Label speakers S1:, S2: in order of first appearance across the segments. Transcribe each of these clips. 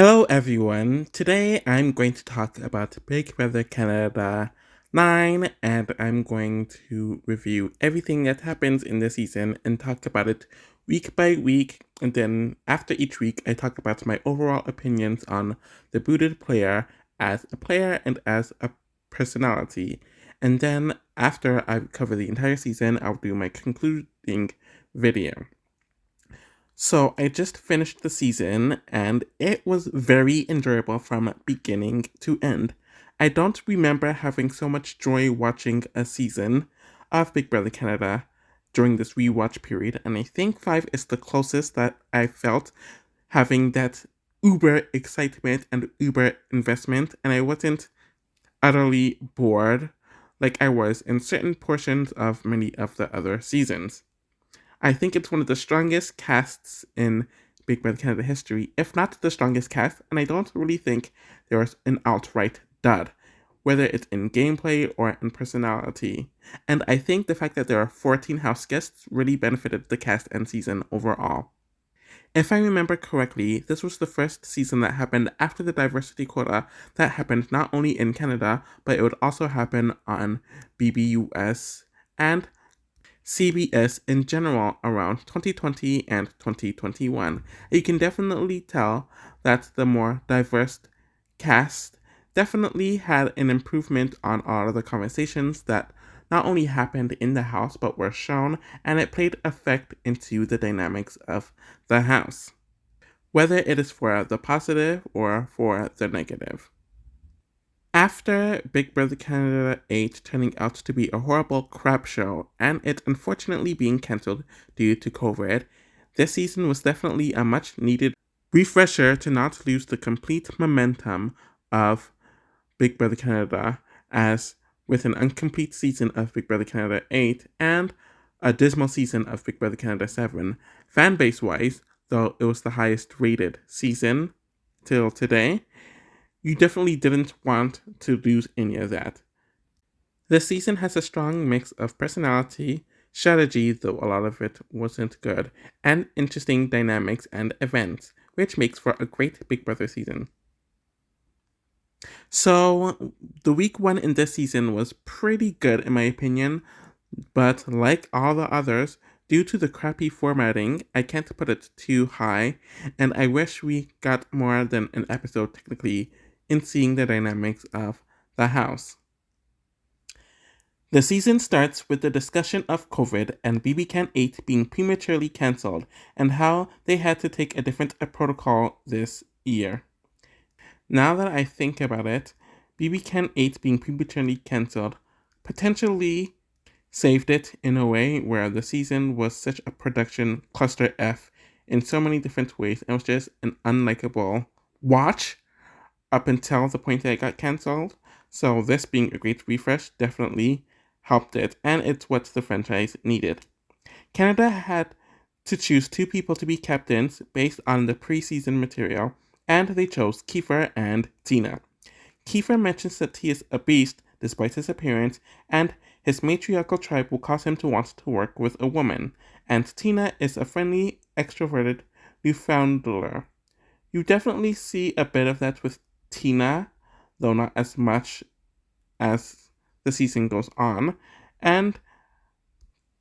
S1: Hello, everyone. Today I'm going to talk about Big Brother Canada 9, and I'm going to review everything that happens in the season and talk about it week by week. And then after each week, I talk about my overall opinions on the booted player as a player and as a personality. And then after I cover the entire season, I'll do my concluding video. So I just finished the season and it was very enjoyable from beginning to end. I don't remember having so much joy watching a season of Big Brother Canada during this rewatch period, and I think 5 is the closest that I felt having that uber excitement and uber investment, and I wasn't utterly bored like I was in certain portions of many of the other seasons. I think it's one of the strongest casts in Big Brother Canada history, if not the strongest cast, and I don't really think there was an outright dud, whether it's in gameplay or in personality. And I think the fact that there are 14 house guests really benefited the cast and season overall. If I remember correctly, this was the first season that happened after the diversity quota that happened not only in Canada, but it would also happen on BBUS and CBS in general around 2020 and 2021. You can definitely tell that the more diverse cast definitely had an improvement on a lot of the conversations that not only happened in the house but were shown, and it played effect into the dynamics of the house, whether it is for the positive or for the negative. After Big Brother Canada 8 turning out to be a horrible crap show and it unfortunately being cancelled due to COVID, this season was definitely a much needed refresher to not lose the complete momentum of Big Brother Canada, as with an incomplete season of Big Brother Canada 8 and a dismal season of Big Brother Canada 7, fanbase wise, though it was the highest rated season till today, you definitely didn't want to lose any of that. The season has a strong mix of personality, strategy, though a lot of it wasn't good, and interesting dynamics and events, which makes for a great Big Brother season. So, the week 1 in this season was pretty good in my opinion, but like all the others, due to the crappy formatting, I can't put it too high, and I wish we got more than an episode technically in seeing the dynamics of the house. The season starts with the discussion of COVID and BBCAN9 being prematurely cancelled and how they had to take a different protocol this year. Now that I think about it, BBCAN9 being prematurely cancelled potentially saved it in a way where the season was such a production cluster F in so many different ways and was just an unlikable watch up until the point that it got cancelled. So this being a great refresh definitely helped it, and it's what the franchise needed. Canada had to choose 2 people to be captains based on the preseason material, and they chose Kiefer and Tina. Kiefer mentions that he is a beast despite his appearance, and his matriarchal tribe will cause him to want to work with a woman, and Tina is a friendly, extroverted Newfoundlander. You definitely see a bit of that with Tina, though not as much as the season goes on, and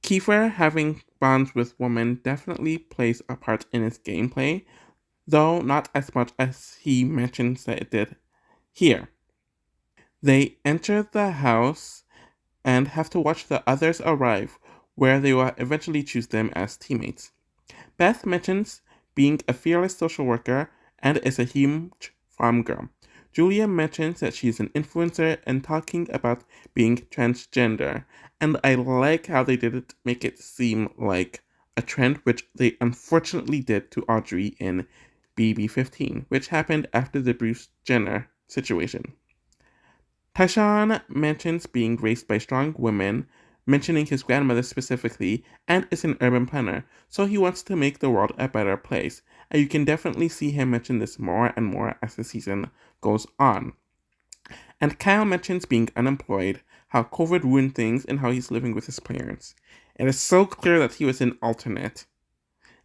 S1: Kiefer having bonds with women definitely plays a part in his gameplay, though not as much as he mentions that it did here. They enter the house and have to watch the others arrive, where they will eventually choose them as teammates. Beth mentions being a fearless social worker and is a huge farm girl. Julia mentions that she's an influencer and talking about being transgender, and I like how they didn't make it seem like a trend, which they unfortunately did to Audrey in BB15, which happened after the Bruce Jenner situation. Tyshawn mentions being raised by strong women, mentioning his grandmother specifically, and is an urban planner, so he wants to make the world a better place. And you can definitely see him mention this more and more as the season goes on. And Kyle mentions being unemployed, how COVID ruined things, and how he's living with his parents. It is so clear that he was an alternate.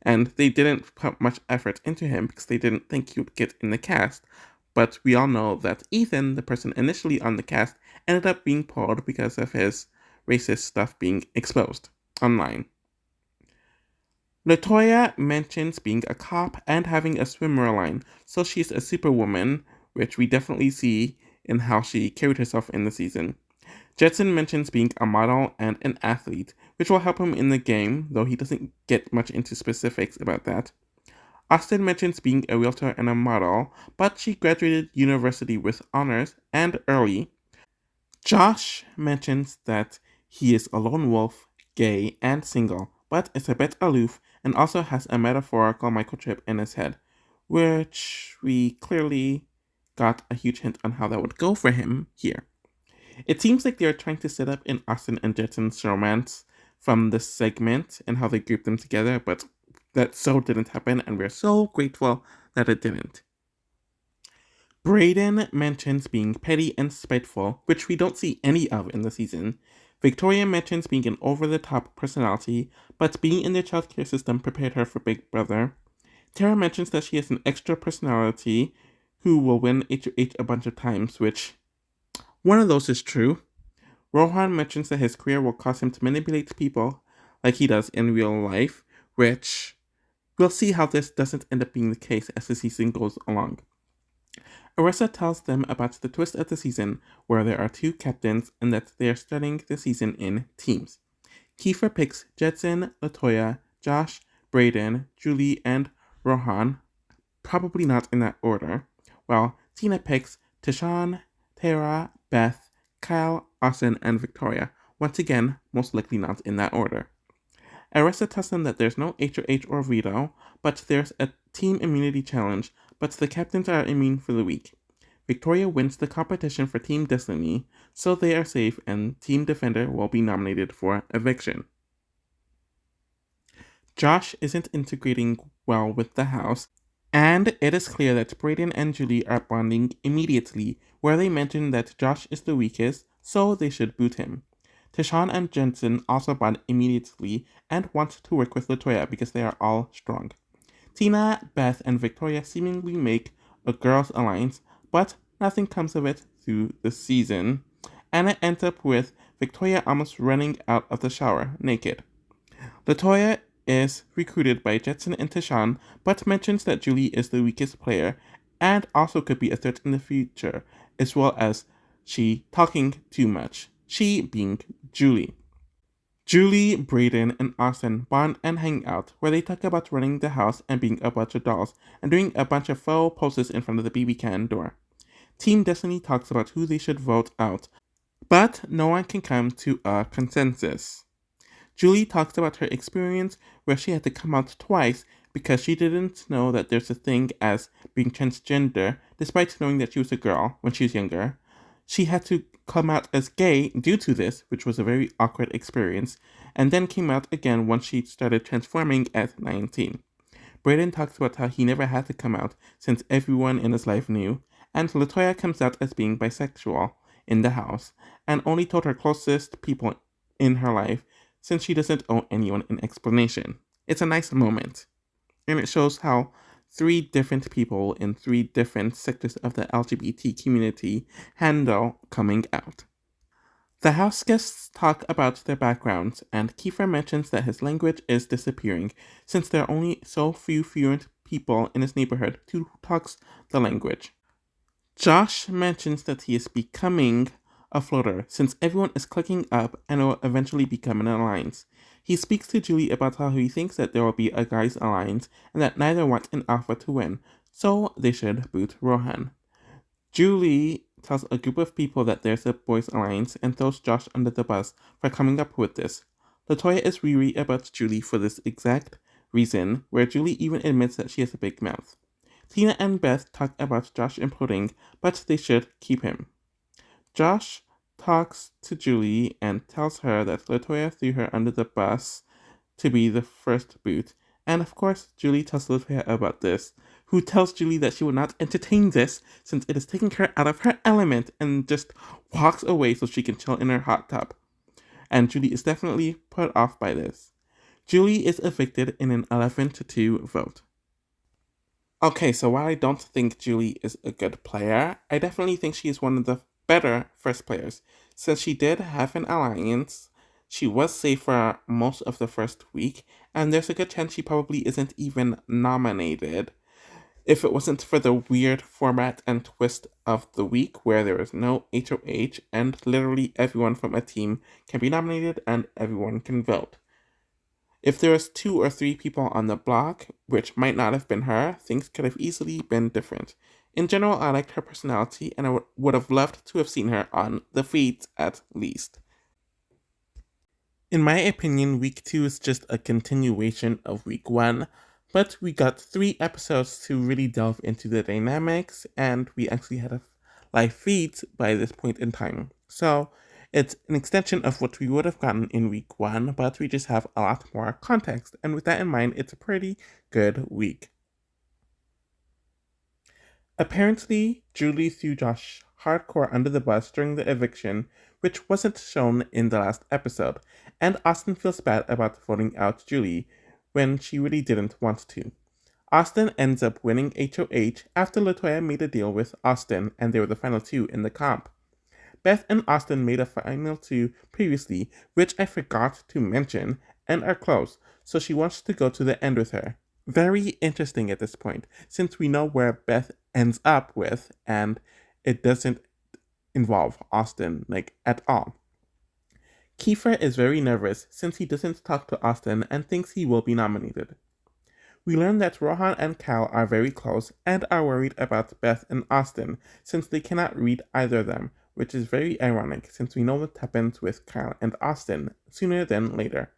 S1: and they didn't put much effort into him because they didn't think he would get in the cast. But we all know that Ethan, the person initially on the cast, ended up being pulled because of his racist stuff being exposed online. Latoya mentions being a cop and having a swimmer line, so she's a superwoman, which we definitely see in how she carried herself in the season. Jetson mentions being a model and an athlete, which will help him in the game, though he doesn't get much into specifics about that. Austin mentions being a realtor and a model, but she graduated university with honors and early. Josh mentions that he is a lone wolf, gay, and single, but is a bit aloof and also has a metaphorical microchip in his head, which we clearly got a huge hint on how that would go for him here. It seems like they're trying to set up an Austin and Jetson's romance from this segment and how they grouped them together, but that so didn't happen, and we're so grateful that it didn't. Brayden mentions being petty and spiteful, which we don't see any of in the season. Victoria mentions being an over-the-top personality, but being in the childcare system prepared her for Big Brother. Tara mentions that she has an extra personality who will win HOH a bunch of times, which one of those is true. Rohan mentions that his career will cause him to manipulate people like he does in real life, which we'll see how this doesn't end up being the case as the season goes along. Arissa tells them about the twist of the season where there are two captains and that they are starting the season in teams. Kiefer picks Jetson, Latoya, Josh, Brayden, Julie, and Rohan, probably not in that order, while Tina picks Tashawn, Tara, Beth, Kyle, Austin, and Victoria, once again, most likely not in that order. Arissa tells them that there's no HOH or veto, but there's a team immunity challenge, but the captains are immune for the week. Victoria wins the competition for Team Destiny, so they are safe and Team Defender will be nominated for eviction. Josh isn't integrating well with the house, and it is clear that Brayden and Julie are bonding immediately, where they mention that Josh is the weakest, so they should boot him. Tashawn and Jensen also bond immediately and want to work with Latoya because they are all strong. Tina, Beth, and Victoria seemingly make a girls' alliance, but nothing comes of it through the season, and it ends up with Victoria almost running out of the shower naked. Latoya is recruited by Jetson and Tashawn, but mentions that Julie is the weakest player and also could be a threat in the future, as well as she talking too much, she being Julie. Julie, Brayden, and Austin bond and hang out, where they talk about running the house and being a bunch of dolls, and doing a bunch of faux poses in front of the BBCAN door. Team Destiny talks about who they should vote out, but no one can come to a consensus. Julie talks about her experience where she had to come out twice because she didn't know that there's a thing as being transgender, despite knowing that she was a girl when she was younger. She had to come out as gay due to this, which was a very awkward experience, and then came out again once she started transforming at 19. Brayden talks about how he never had to come out since everyone in his life knew, and Latoya comes out as being bisexual in the house, and only told her closest people in her life since she doesn't owe anyone an explanation. It's a nice moment, and it shows how 3 different people in 3 different sectors of the LGBT community handle coming out. The house guests talk about their backgrounds, and Kiefer mentions that his language is disappearing since there are only so few fluent people in his neighborhood who talks the language. Josh mentions that he is becoming a floater since everyone is clicking up and will eventually become an alliance. He speaks to Julie about how he thinks that there will be a guys' alliance and that neither wants an alpha to win, so they should boot Rohan. Julie tells a group of people that there's a boys' alliance and throws Josh under the bus for coming up with this. Latoya is weary about Julie for this exact reason, where Julie even admits that she has a big mouth. Tina and Beth talk about Josh imploding, but they should keep him. Josh talks to Julie and tells her that Latoya threw her under the bus to be the first boot. And of course, Julie tells Latoya about this, who tells Julie that she will not entertain this since it is taking her out of her element, and just walks away so she can chill in her hot tub. And Julie is definitely put off by this. Julie is evicted in an 11-2 vote. Okay, so while I don't think Julie is a good player, I definitely think she is one of the better first players. Since she did have an alliance, she was safe for most of the first week, and there's a good chance she probably isn't even nominated if it wasn't for the weird format and twist of the week where there is no HOH and literally everyone from a team can be nominated and everyone can vote. If there was 2 or 3 people on the block, which might not have been her, things could have easily been different. In general, I liked her personality and I would have loved to have seen her on the feeds at least. In my opinion, week 2 is just a continuation of week 1, but we got 3 episodes to really delve into the dynamics, and we actually had a live feed by this point in time. So it's an extension of what we would have gotten in week 1, but we just have a lot more context, and with that in mind, it's a pretty good week. Apparently, Julie threw Josh hardcore under the bus during the eviction, which wasn't shown in the last episode, and Austin feels bad about voting out Julie when she really didn't want to. Austin ends up winning HOH after LaToya made a deal with Austin, and they were the final 2 in the comp. Beth and Austin made a final 2 previously, which I forgot to mention, and are close, so she wants to go to the end with her. Very interesting at this point, since we know where Beth ends up with, and it doesn't involve Austin, at all. Kiefer is very nervous since he doesn't talk to Austin and thinks he will be nominated. We learn that Rohan and Cal are very close and are worried about Beth and Austin since they cannot read either of them, which is very ironic since we know what happens with Cal and Austin sooner than later.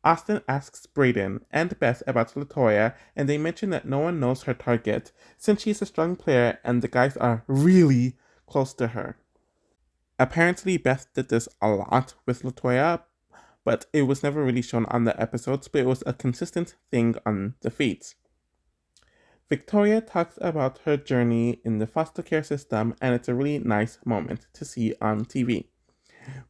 S1: Austin asks Brayden and Beth about LaToya, and they mention that no one knows her target since she's a strong player and the guys are really close to her. Apparently, Beth did this a lot with LaToya, but it was never really shown on the episodes, but it was a consistent thing on the feeds. Victoria talks about her journey in the foster care system, and it's a really nice moment to see on TV.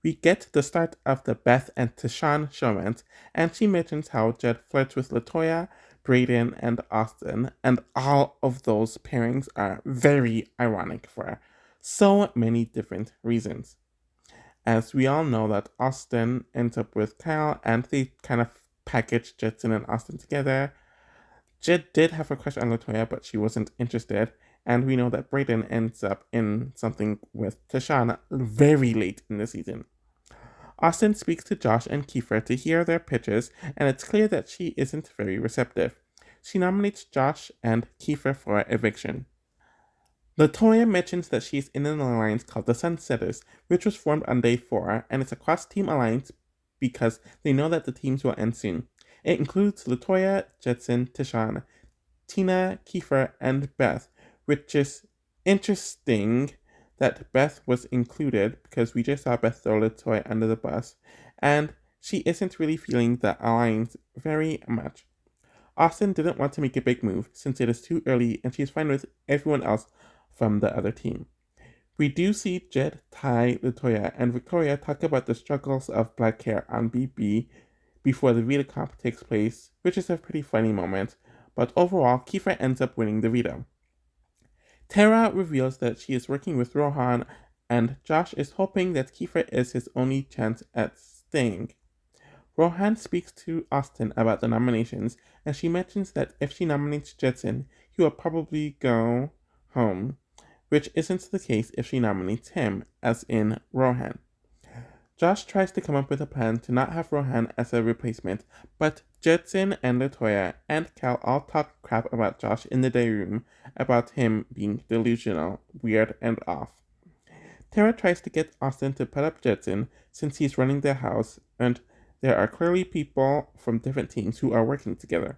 S1: We get the start of the Beth and Tashawn showmance, and she mentions how Jed flirts with LaToya, Brayden, and Austin, and all of those pairings are very ironic for so many different reasons. As we all know that Austin ends up with Kyle, and they kind of package Jetson and Austin together. Jed did have a crush on LaToya, but she wasn't interested, and we know that Brayden ends up in something with Tashawn very late in the season. Austin speaks to Josh and Kiefer to hear their pitches, and it's clear that she isn't very receptive. She nominates Josh and Kiefer for eviction. LaToya mentions that she's in an alliance called the Sunsetters, which was formed on day 4, and it's a cross-team alliance because they know that the teams will end soon. It includes LaToya, Jetson, Tashawn, Tina, Kiefer, and Beth, which is interesting that Beth was included because we just saw Beth throw LaToya under the bus, and she isn't really feeling the alliance very much. Austin didn't want to make a big move since it is too early and she's fine with everyone else from the other team. We do see Jed, Ty, LaToya, and Victoria talk about the struggles of black hair on BB before the veto comp takes place, which is a pretty funny moment, but overall, Kiefer ends up winning the veto. Tara reveals that she is working with Rohan, and Josh is hoping that Kiefer is his only chance at staying. Rohan speaks to Austin about the nominations, and she mentions that if she nominates Jetson, he will probably go home, which isn't the case if she nominates him, as in Rohan. Josh tries to come up with a plan to not have Rohan as a replacement, but Jetson and LaToya and Cal all talk crap about Josh in the day room about him being delusional, weird, and off. Tara tries to get Austin to put up Jetson since he's running their house, and there are clearly people from different teams who are working together.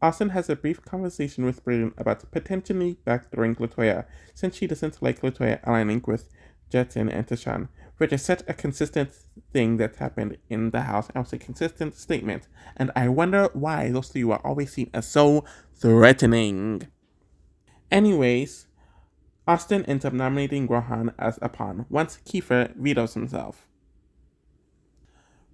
S1: Austin has a brief conversation with Brayden about potentially backdooring LaToya since she doesn't like LaToya aligning with Jetson and Tashawn, which is such a consistent thing that happened in the house. It was a consistent statement, and I wonder why those two are always seen as so threatening. Anyways, Austin ends up nominating Rohan as a pawn once Kiefer vetoes himself.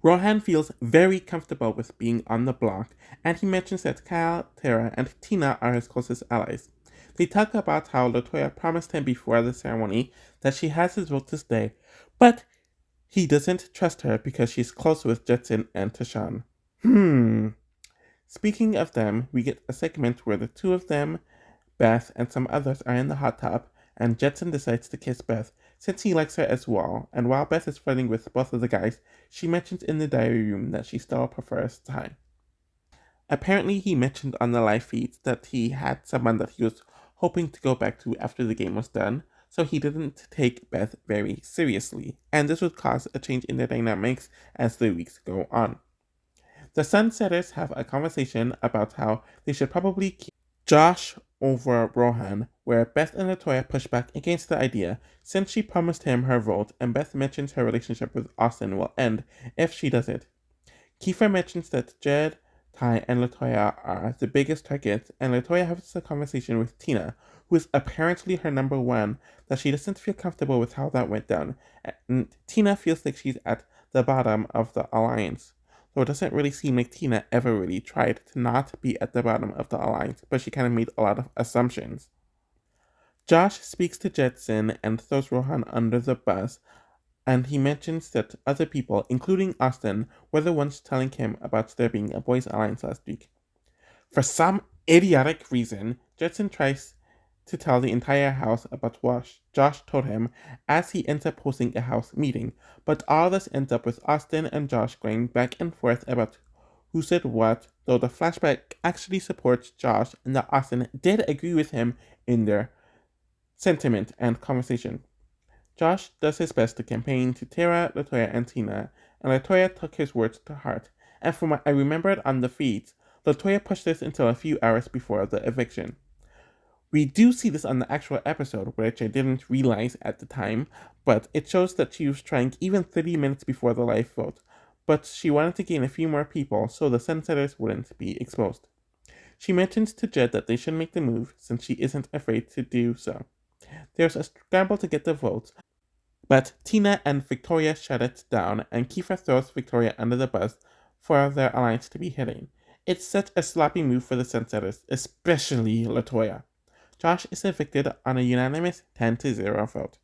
S1: Rohan feels very comfortable with being on the block, and he mentions that Kyle, Tara, and Tina are his closest allies. They talk about how Latoya promised him before the ceremony that she has his vote to stay, but he doesn't trust her because she's close with Jetson and Tashawn. Speaking of them, we get a segment where the two of them, Beth, and some others are in the hot tub, and Jetson decides to kiss Beth since he likes her as well, and while Beth is flirting with both of the guys, she mentions in the diary room that she still prefers Ty. Apparently, he mentioned on the live feeds that he had someone that he was hoping to go back to after the game was done, so he didn't take Beth very seriously, and this would cause a change in their dynamics as the weeks go on. The Sunsetters have a conversation about how they should probably keep Josh over Rohan, where Beth and Latoya push back against the idea since she promised him her vote, and Beth mentions her relationship with Austin will end if she does it. Kiefer mentions that Jed, Ty, and Latoya are the biggest targets, and Latoya has a conversation with Tina, who is apparently her number one, that she doesn't feel comfortable with how that went down, and Tina feels like she's at the bottom of the alliance. So it doesn't really seem like Tina ever really tried to not be at the bottom of the alliance, but she kind of made a lot of assumptions. Josh speaks to Jetson and throws Rohan under the bus, and he mentions that other people, including Austin, were the ones telling him about there being a boys' alliance last week. For some idiotic reason, Jetson tries to tell the entire house about what Josh told him as he ends up hosting a house meeting, but all this ends up with Austin and Josh going back and forth about who said what, though the flashback actually supports Josh and that Austin did agree with him in their sentiment and conversation. Josh does his best to campaign to Tara, Latoya, and Tina, and Latoya took his words to heart, and from what I remembered on the feeds, Latoya pushed this until a few hours before the eviction. We do see this on the actual episode, which I didn't realize at the time, but it shows that she was trying even 30 minutes before the live vote, but she wanted to gain a few more people so the Sunsetters wouldn't be exposed. She mentions to Jed that they should make the move since she isn't afraid to do so. There's a scramble to get the votes, but Tina and Victoria shut it down, and Kiefer throws Victoria under the bus for their alliance to be hitting. It's such a sloppy move for the Sunsetters, especially Latoya. Josh is evicted on a unanimous 10-0 vote.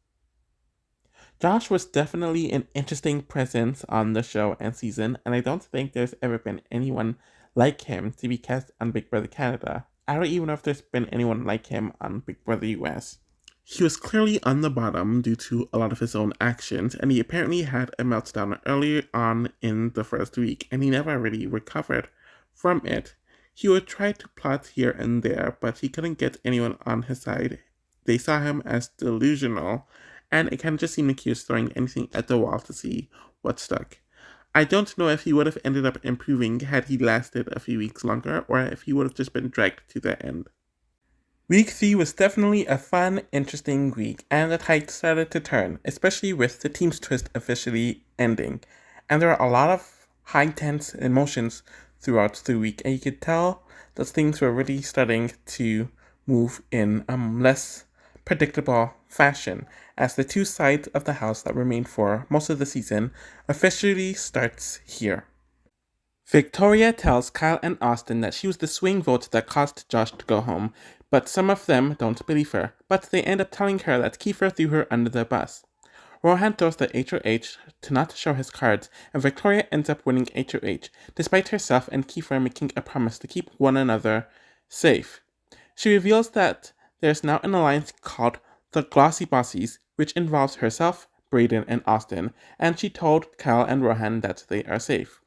S1: Josh was definitely an interesting presence on the show and season, and I don't think there's ever been anyone like him to be cast on Big Brother Canada. I don't even know if there's been anyone like him on Big Brother US. He was clearly on the bottom due to a lot of his own actions, and he apparently had a meltdown earlier on in the first week, and he never really recovered from it. He would try to plot here and there, but he couldn't get anyone on his side. They saw him as delusional, and it kind of just seemed like he was throwing anything at the wall to see what stuck. I don't know if he would have ended up improving had he lasted a few weeks longer, or if he would have just been dragged to the end. Week 3 was definitely a fun, interesting week, and the tide started to turn, especially with the team's twist officially ending. And there are a lot of high tense emotions throughout the week, and you could tell that things were really starting to move in a less predictable fashion, as the two sides of the house that remained for most of the season officially starts here. Victoria tells Kyle and Austin that she was the swing vote that caused Josh to go home, but some of them don't believe her, but they end up telling her that Kiefer threw her under the bus. Rohan throws the HOH to not show his cards, and Victoria ends up winning HOH, despite herself and Kiefer making a promise to keep one another safe. She reveals that there's now an alliance called the Glossy Bossies, which involves herself, Brayden, and Austin, and she told Kyle and Rohan that they are safe.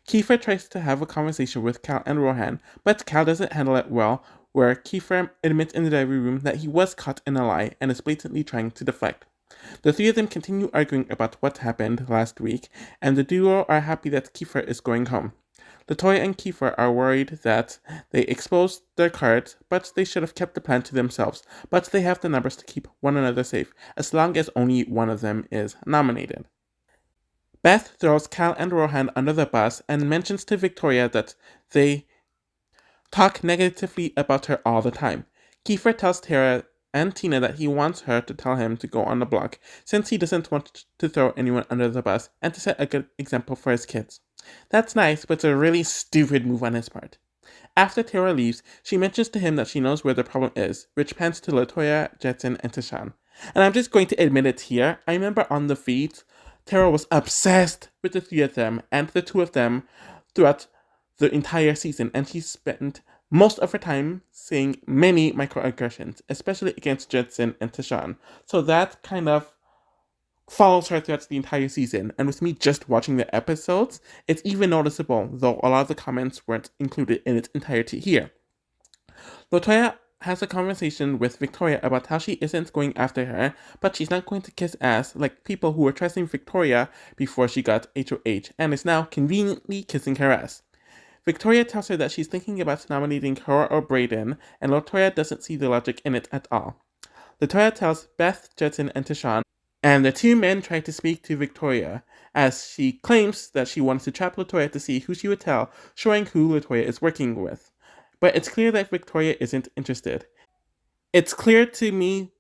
S1: Kiefer tries to have a conversation with Cal and Rohan, but Cal doesn't handle it well, where Kiefer admits in the diary room that he was caught in a lie and is blatantly trying to deflect. The three of them continue arguing about what happened last week, and the duo are happy that Kiefer is going home. Latoya and Kiefer are worried that they exposed their cards, but they should have kept the plan to themselves, but they have the numbers to keep one another safe, as long as only one of them is nominated. Beth throws Cal and Rohan under the bus and mentions to Victoria that they talk negatively about her all the time. Kiefer tells Tara and Tina that he wants her to tell him to go on the block since he doesn't want to throw anyone under the bus and to set a good example for his kids. That's nice, but it's a really stupid move on his part. After Tara leaves, she mentions to him that she knows where the problem is, which pans to Latoya, Jetson, and Tashawn. And I'm just going to admit it here. I remember on the feed, Tara was obsessed with the three of them and the two of them throughout the entire season, and she spent most of her time saying many microaggressions, especially against Jetson and Tashawn. So that kind of follows her throughout the entire season, and with me just watching the episodes, it's even noticeable, though a lot of the comments weren't included in its entirety here. Latoya has a conversation with Victoria about how she isn't going after her, but she's not going to kiss ass like people who were trusting Victoria before she got HOH, and is now conveniently kissing her ass. Victoria tells her that she's thinking about nominating her or Brayden, and Latoya doesn't see the logic in it at all. Latoya tells Beth, Jetson, and Tashawn, and the two men try to speak to Victoria, as she claims that she wants to trap Latoya to see who she would tell, showing who Latoya is working with. But it's clear that Victoria isn't interested. It's clear to me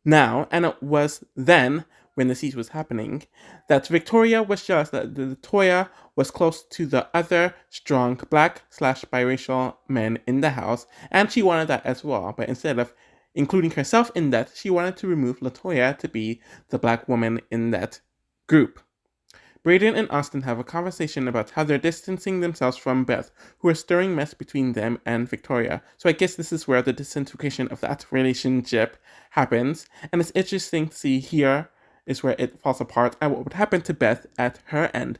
S1: now, and it was then, when the siege was happening, that Victoria was jealous that Latoya was close to the other strong black/biracial men in the house, and she wanted that as well, but instead of including herself in that, she wanted to remove Latoya to be the black woman in that group. Brayden and Austin have a conversation about how they're distancing themselves from Beth, who are stirring mess between them and Victoria. So I guess this is where the disintegration of that relationship happens, and it's interesting to see here is where it falls apart and what would happen to Beth at her end.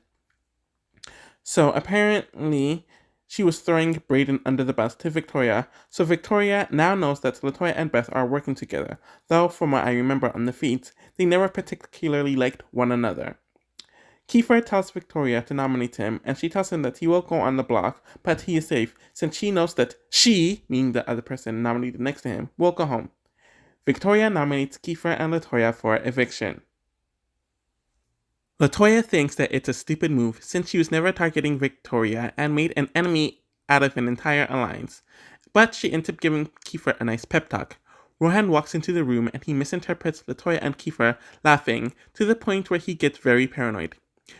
S1: So apparently, she was throwing Brayden under the bus to Victoria, so Victoria now knows that Latoya and Beth are working together, though from what I remember on the feeds, they never particularly liked one another. Kiefer tells Victoria to nominate him, and she tells him that he will go on the block, but he is safe, since she knows that she, meaning the other person nominated next to him, will go home. Victoria nominates Kiefer and Latoya for eviction. Latoya thinks that it's a stupid move since she was never targeting Victoria and made an enemy out of an entire alliance. But she ends up giving Kiefer a nice pep talk. Rohan walks into the room and he misinterprets Latoya and Kiefer laughing to the point where he gets very paranoid.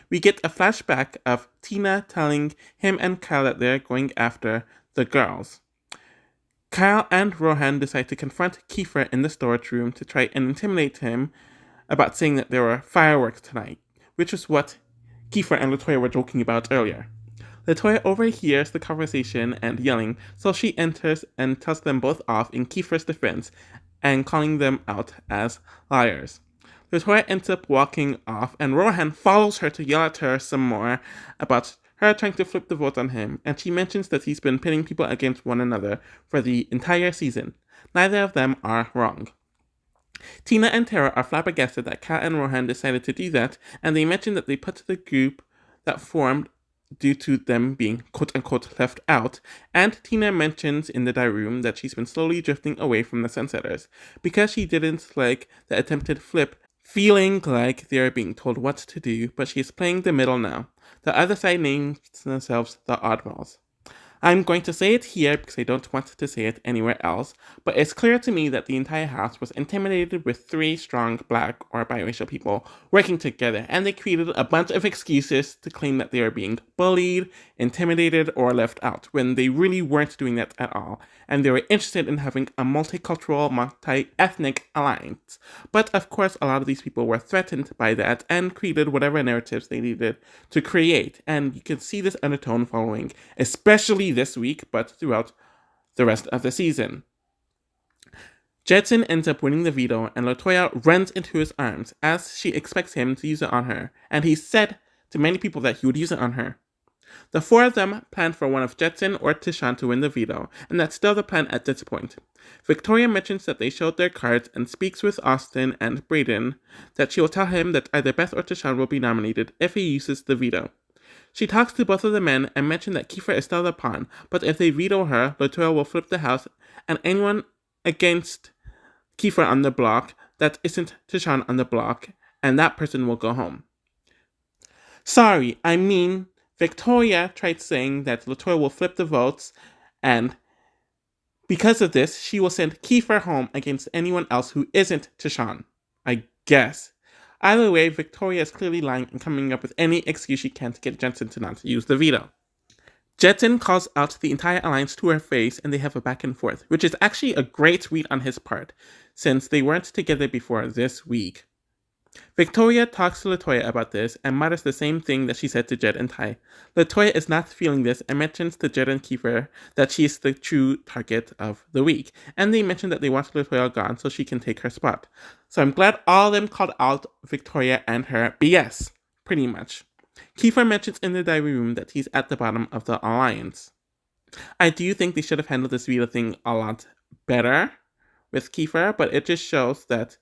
S1: We get a flashback of Tina telling him and Kyle that they're going after the girls. Kyle and Rohan decide to confront Kiefer in the storage room to try and intimidate him about saying that there were fireworks tonight, which was what Kiefer and Latoya were joking about earlier. Latoya overhears the conversation and yelling, so she enters and tells them both off in Kiefer's defense and calling them out as liars. Latoya ends up walking off, and Rohan follows her to yell at her some more about her trying to flip the vote on him, and she mentions that he's been pitting people against one another for the entire season. Neither of them are wrong. Tina and Tara are flabbergasted that Kat and Rohan decided to do that, and they mention that they put the group that formed due to them being quote-unquote left out, and Tina mentions in the diary room that she's been slowly drifting away from the Sunsetters because she didn't like the attempted flip, feeling like they're being told what to do, but she's playing the middle now. The other side names themselves the Oddballs. I'm going to say it here because I don't want to say it anywhere else, but it's clear to me that the entire house was intimidated with three strong black or biracial people working together, and they created a bunch of excuses to claim that they are being bullied, intimidated, or left out, when they really weren't doing that at all, and they were interested in having a multicultural, multi-ethnic alliance. But of course, a lot of these people were threatened by that and created whatever narratives they needed to create, and you can see this undertone following, especially this week, but throughout the rest of the season. Jetson ends up winning the veto, and Latoya runs into his arms as she expects him to use it on her, and he said to many people that he would use it on her. The four of them plan for one of Jetson or Tashawn to win the veto, and that's still the plan at this point. Victoria mentions that they showed their cards and speaks with Austin and Brayden that she will tell him that either Beth or Tashawn will be nominated if he uses the veto. She talks to both of the men and mentions that Kiefer is still the pawn, but if they veto her, Latoya will flip the house, and anyone against Kiefer on the block that isn't Tashawn on the block, and that person will go home. Sorry, I mean, Victoria tried saying that Latoya will flip the votes, and Because of this, she will send Kiefer home against anyone else who isn't Tashawn. I guess. Either way, Victoria is clearly lying and coming up with any excuse she can to get Jensen to not use the veto. Jetson calls out the entire alliance to her face and they have a back and forth, which is actually a great read on his part, since they weren't together before this week. Victoria talks to LaToya about this and mutters the same thing that she said to Jed and Ty. LaToya is not feeling this and mentions to Jed and Kiefer that she is the true target of the week, and they mention that they want LaToya gone so she can take her spot. So I'm glad all of them called out Victoria and her BS, pretty much. Kiefer mentions in the diary room that he's at the bottom of the alliance. I do think they should have handled this veto thing a lot better with Kiefer, but it just shows that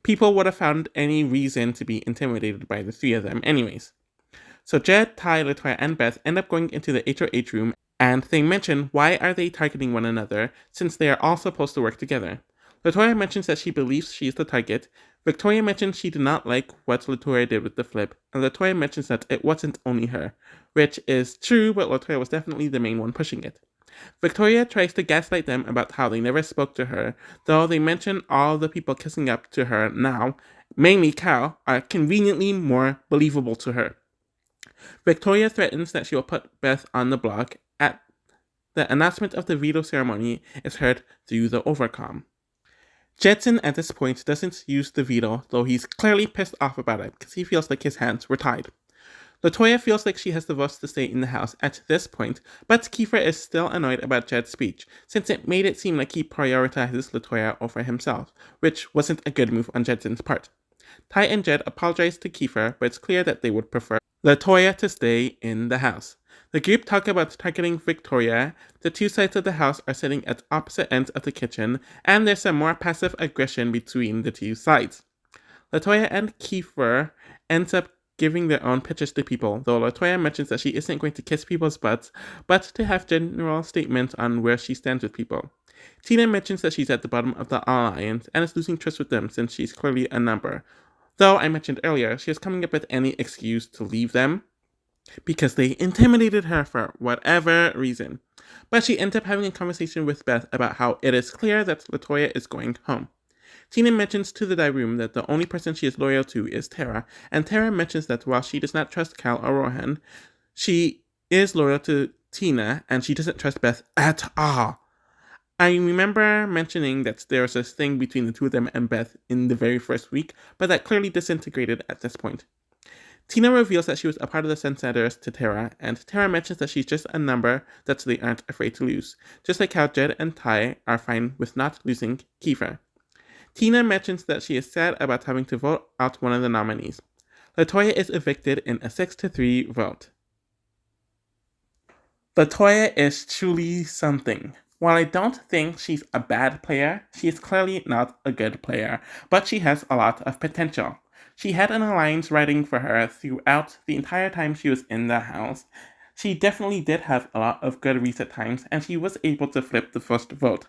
S1: people would have found any reason to be intimidated by the three of them anyways. So Jed, Ty, LaToya, and Beth end up going into the HOH room, and they mention why are they targeting one another since they are all supposed to work together. LaToya mentions that she believes she is the target. Victoria mentions she did not like what LaToya did with the flip, and LaToya mentions that it wasn't only her, which is true, but LaToya was definitely the main one pushing it. Victoria tries to gaslight them about how they never spoke to her, though they mention all the people kissing up to her now, mainly Cal, are conveniently more believable to her. Victoria threatens that she will put Beth on the block. At the announcement of the veto ceremony is heard through the overcom. Jetson at this point doesn't use the veto, though he's clearly pissed off about it because he feels like his hands were tied. LaToya feels like she has the votes to stay in the house at this point, but Kiefer is still annoyed about Jed's speech, since it made it seem like he prioritizes LaToya over himself, which wasn't a good move on Jetson's part. Ty and Jed apologize to Kiefer, but it's clear that they would prefer LaToya to stay in the house. The group talk about targeting Victoria. The two sides of the house are sitting at opposite ends of the kitchen, and there's some more passive aggression between the two sides. LaToya and Kiefer ends up giving their own pitches to people, though LaToya mentions that she isn't going to kiss people's butts, but to have general statements on where she stands with people. Tina mentions that she's at the bottom of the alliance and is losing trust with them since she's clearly a number. Though I mentioned earlier, she is coming up with any excuse to leave them because they intimidated her for whatever reason. But she ends up having a conversation with Beth about how it is clear that LaToya is going home. Tina mentions to the diary room that the only person she is loyal to is Tara, and Tara mentions that while she does not trust Cal or Rohan, she is loyal to Tina and she doesn't trust Beth at all. I remember mentioning that there was this thing between the two of them and Beth in the very first week, but that clearly disintegrated at this point. Tina reveals that she was a part of the Senators to Tara, and Tara mentions that she's just a number that they aren't afraid to lose, just like how Jed and Ty are fine with not losing Kiefer. Tina mentions that she is sad about having to vote out one of the nominees. LaToya is evicted in a 6-3 vote. LaToya is truly something. While I don't think she's a bad player, she is clearly not a good player, but she has a lot of potential. She had an alliance writing for her throughout the entire time she was in the house. She definitely did have a lot of good reads at times, and she was able to flip the first vote.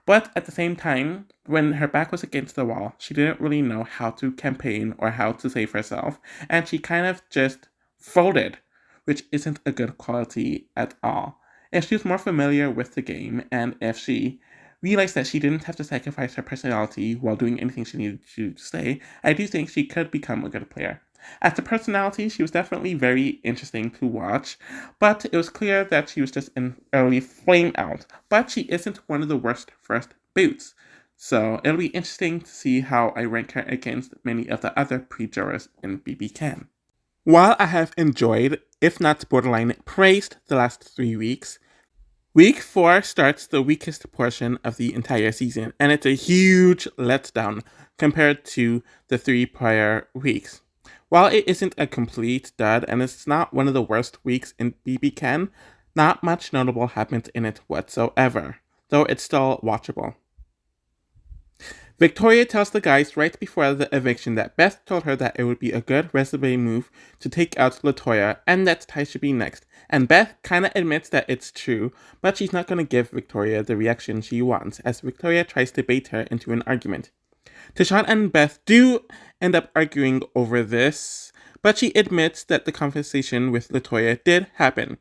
S1: But at the same time, when her back was against the wall, she didn't really know how to campaign or how to save herself, and she kind of just folded, which isn't a good quality at all. If she was more familiar with the game, and if she realized that she didn't have to sacrifice her personality while doing anything she needed to say, I do think she could become a good player. As a personality, she was definitely very interesting to watch, but it was clear that she was just an early flame out. But she isn't one of the worst first boots, so it'll be interesting to see how I rank her against many of the other pre-jurors in BBCAN. While I have enjoyed, if not borderline praised, the last 3 weeks, Week 4 starts the weakest portion of the entire season, and it's a huge letdown compared to the 3 prior weeks. While it isn't a complete dud, and it's not one of the worst weeks in BBCAN, not much notable happens in it whatsoever, though it's still watchable. Victoria tells the guys right before the eviction that Beth told her that it would be a good resume move to take out LaToya and that Ty should be next. And Beth kinda admits that it's true, but she's not gonna give Victoria the reaction she wants, as Victoria tries to bait her into an argument. Tashawn and Beth do end up arguing over this, but she admits that the conversation with LaToya did happen,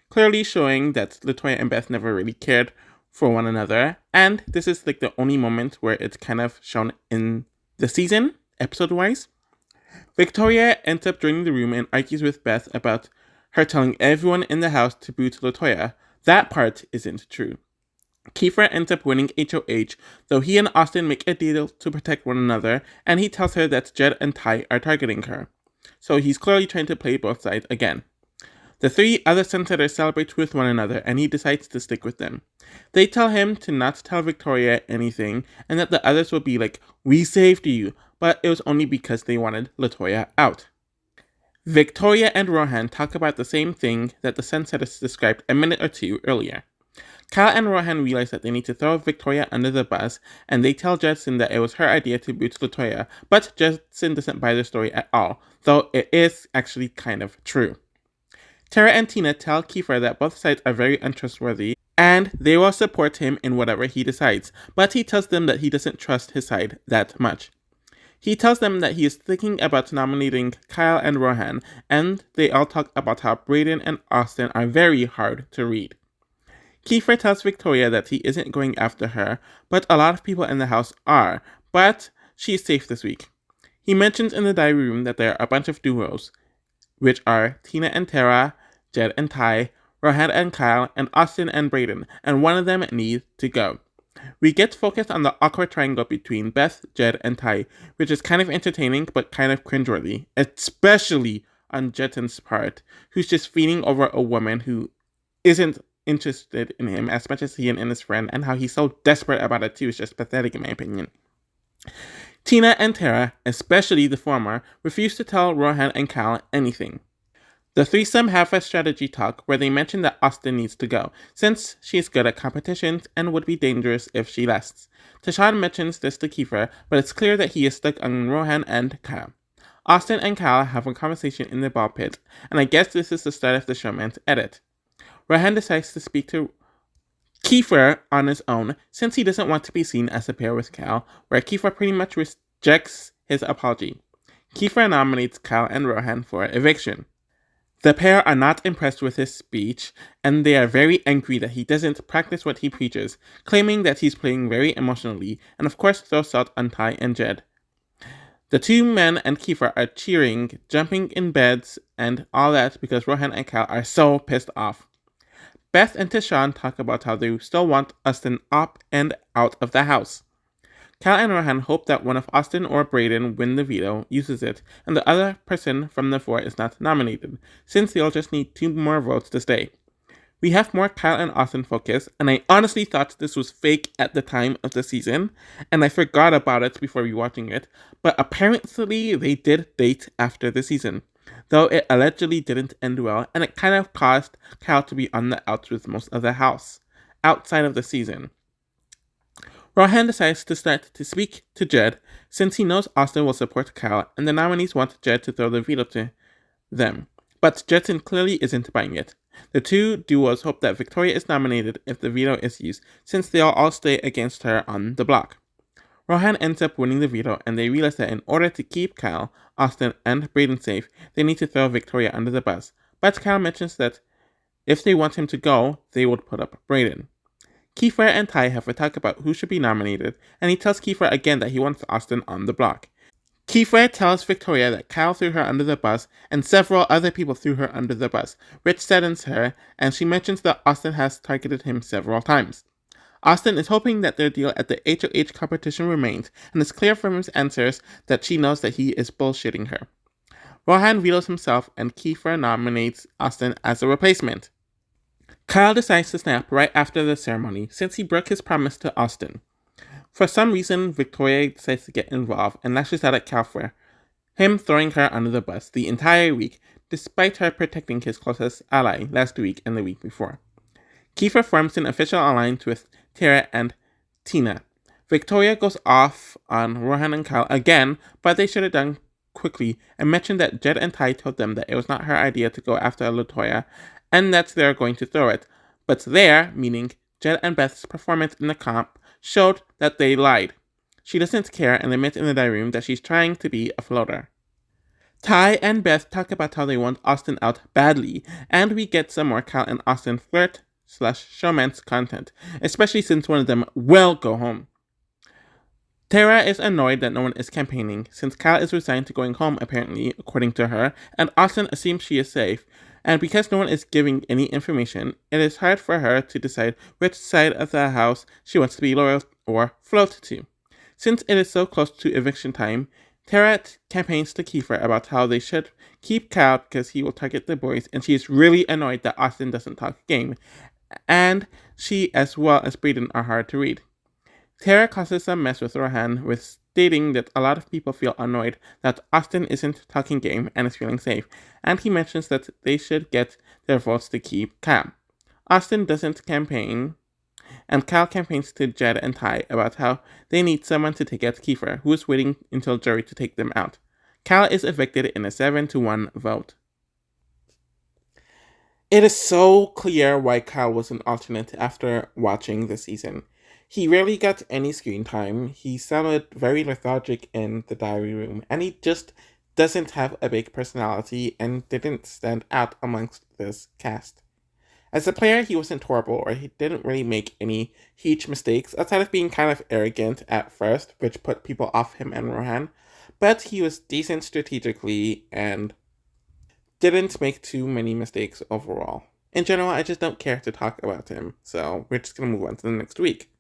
S1: clearly showing that LaToya and Beth never really cared for one another, and this is like the only moment where it's kind of shown in the season, episode-wise. Victoria ends up joining the room and argues with Beth about her telling everyone in the house to boo to LaToya. That part isn't true. Kiefer ends up winning HOH, though he and Austin make a deal to protect one another, and he tells her that Jed and Ty are targeting her. So he's clearly trying to play both sides again. The three other Sunsetters celebrate with one another, and he decides to stick with them. They tell him to not tell Victoria anything, and that the others will be like, "We saved you," but it was only because they wanted LaToya out. Victoria and Rohan talk about the same thing that the Sunsetters described a minute or two earlier. Kyle and Rohan realize that they need to throw Victoria under the bus, and they tell Judson that it was her idea to boot LaToya, but Judson doesn't buy the story at all, though it is actually kind of true. Tara and Tina tell Kiefer that both sides are very untrustworthy, and they will support him in whatever he decides, but he tells them that he doesn't trust his side that much. He tells them that he is thinking about nominating Kyle and Rohan, and they all talk about how Brayden and Austin are very hard to read. Kiefer tells Victoria that he isn't going after her, but a lot of people in the house are, but she is safe this week. He mentions in the diary room that there are a bunch of duos, which are Tina and Tara, Jed and Ty, Rohan and Kyle, and Austin and Brayden, and one of them needs to go. We get focused on the awkward triangle between Beth, Jed, and Ty, which is kind of entertaining but kind of cringeworthy, especially on Judson's part, who's just feeding over a woman who isn't interested in him as much as he and his friend, and how he's so desperate about it too is just pathetic in my opinion. Tina and Tara, especially the former, refuse to tell Rohan and Kyle anything. The threesome have a strategy talk where they mention that Austin needs to go, since she's good at competitions and would be dangerous if she lasts. Tashawn mentions this to Kiefer, but it's clear that he is stuck on Rohan and Kyle. Austin and Kyle have a conversation in the ball pit, and I guess this is the start of the showman's edit. Rohan decides to speak to Kiefer on his own, since he doesn't want to be seen as a pair with Kyle, where Kiefer pretty much rejects his apology. Kiefer nominates Kyle and Rohan for eviction. The pair are not impressed with his speech, and they are very angry that he doesn't practice what he preaches, claiming that he's playing very emotionally, and of course throw salt on Ty and Jed. The two men and Kiefer are cheering, jumping in beds, and all that because Rohan and Kyle are so pissed off. Beth and Tashawn talk about how they still want Austin up and out of the house. Kyle and Rohan hope that one of Austin or Brayden win the veto, uses it, and the other person from the four is not nominated, since they'll just need 2 more votes to stay. We have more Kyle and Austin focus, and I honestly thought this was fake at the time of the season, and I forgot about it before rewatching it, but apparently they did date after the season, though it allegedly didn't end well, and it kind of caused Kyle to be on the outs with most of the house, outside of the season. Rohan decides to start to speak to Jed, since he knows Austin will support Kyle, and the nominees want Jed to throw the veto to them. But Judson clearly isn't buying it. The two duos hope that Victoria is nominated if the veto is used, since they'll all stay against her on the block. Rohan ends up winning the veto, and they realize that in order to keep Kyle, Austin, and Brayden safe, they need to throw Victoria under the bus. But Kyle mentions that if they want him to go, they would put up Brayden. Kiefer and Ty have a talk about who should be nominated, and he tells Kiefer again that he wants Austin on the block. Kiefer tells Victoria that Kyle threw her under the bus, and several other people threw her under the bus, which saddens her, and she mentions that Austin has targeted him several times. Austin is hoping that their deal at the HOH competition remains, and it's clear from his answers that she knows that he is bullshitting her. Rohan vetoes himself, and Kiefer nominates Austin as a replacement. Kyle decides to snap right after the ceremony, since he broke his promise to Austin. For some reason, Victoria decides to get involved and lashes out at Kyle for him throwing her under the bus the entire week, despite her protecting his closest ally last week and the week before. Kiefer forms an official alliance with Tara and Tina. Victoria goes off on Rohan and Kyle again, but they should have done quickly and mentioned that Jed and Ty told them that it was not her idea to go after LaToya, and that they're going to throw it. But their, meaning Jed and Beth's performance in the comp, showed that they lied. She doesn't care and admits in the diary room that she's trying to be a floater. Ty and Beth talk about how they want Austin out badly, and we get some more Kyle and Austin flirt romance content, especially since one of them will go home. Tara is annoyed that no one is campaigning, since Cal is resigned to going home apparently, according to her, and Austin assumes she is safe, and because no one is giving any information, it is hard for her to decide which side of the house she wants to be loyal or float to. Since it is so close to eviction time, Tara campaigns to Kiefer about how they should keep Cal because he will target the boys, and she is really annoyed that Austin doesn't talk game, and she as well as Brayden are hard to read. Tara causes some mess with Rohan with stating that a lot of people feel annoyed that Austin isn't talking game and is feeling safe, and he mentions that they should get their votes to keep Cal. Austin doesn't campaign, and Cal campaigns to Jed and Ty about how they need someone to take out Kiefer, who is waiting until jury to take them out. Cal is evicted in a 7-1 vote. It is so clear why Cal was an alternate after watching the season. He rarely got any screen time, he sounded very lethargic in the diary room, and he just doesn't have a big personality and didn't stand out amongst this cast. As a player, he wasn't horrible, or he didn't really make any huge mistakes, outside of being kind of arrogant at first, which put people off him and Rohan, but he was decent strategically and didn't make too many mistakes overall. In general, I just don't care to talk about him, so we're just gonna move on to the next week.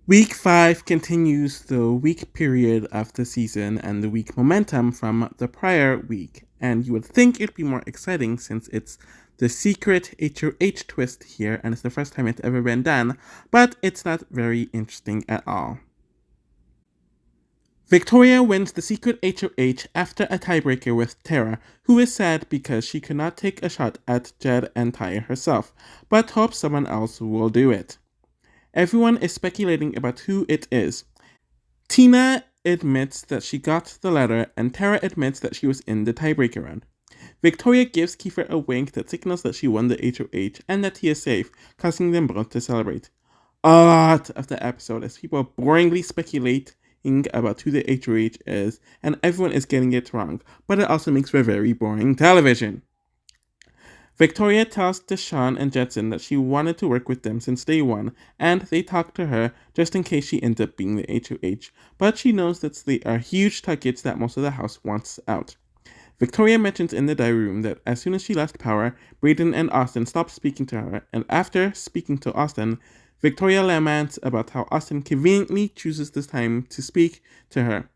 S1: Week 5 continues the week period of the season and the week momentum from the prior week, and you would think it'd be more exciting since it's the secret HOH twist here and it's the first time it's ever been done, but it's not very interesting at all. Victoria wins the secret HOH after a tiebreaker with Tara, who is sad because she could not take a shot at Jed and Ty herself, but hopes someone else will do it. Everyone is speculating about who it is. Tina admits that she got the letter, and Tara admits that she was in the tiebreaker round. Victoria gives Kiefer a wink that signals that she won the HOH and that he is safe, causing them both to celebrate. A lot of the episode is people boringly speculating about who the HOH is, and everyone is getting it wrong, but it also makes for very boring television. Victoria tells Deshawn and Jetson that she wanted to work with them since day one, and they talk to her just in case she ends up being the HOH, but she knows that they are huge targets that most of the house wants out. Victoria mentions in the diary room that as soon as she lost power, Brayden and Austin stopped speaking to her, and after speaking to Austin, Victoria laments about how Austin conveniently chooses this time to speak to her.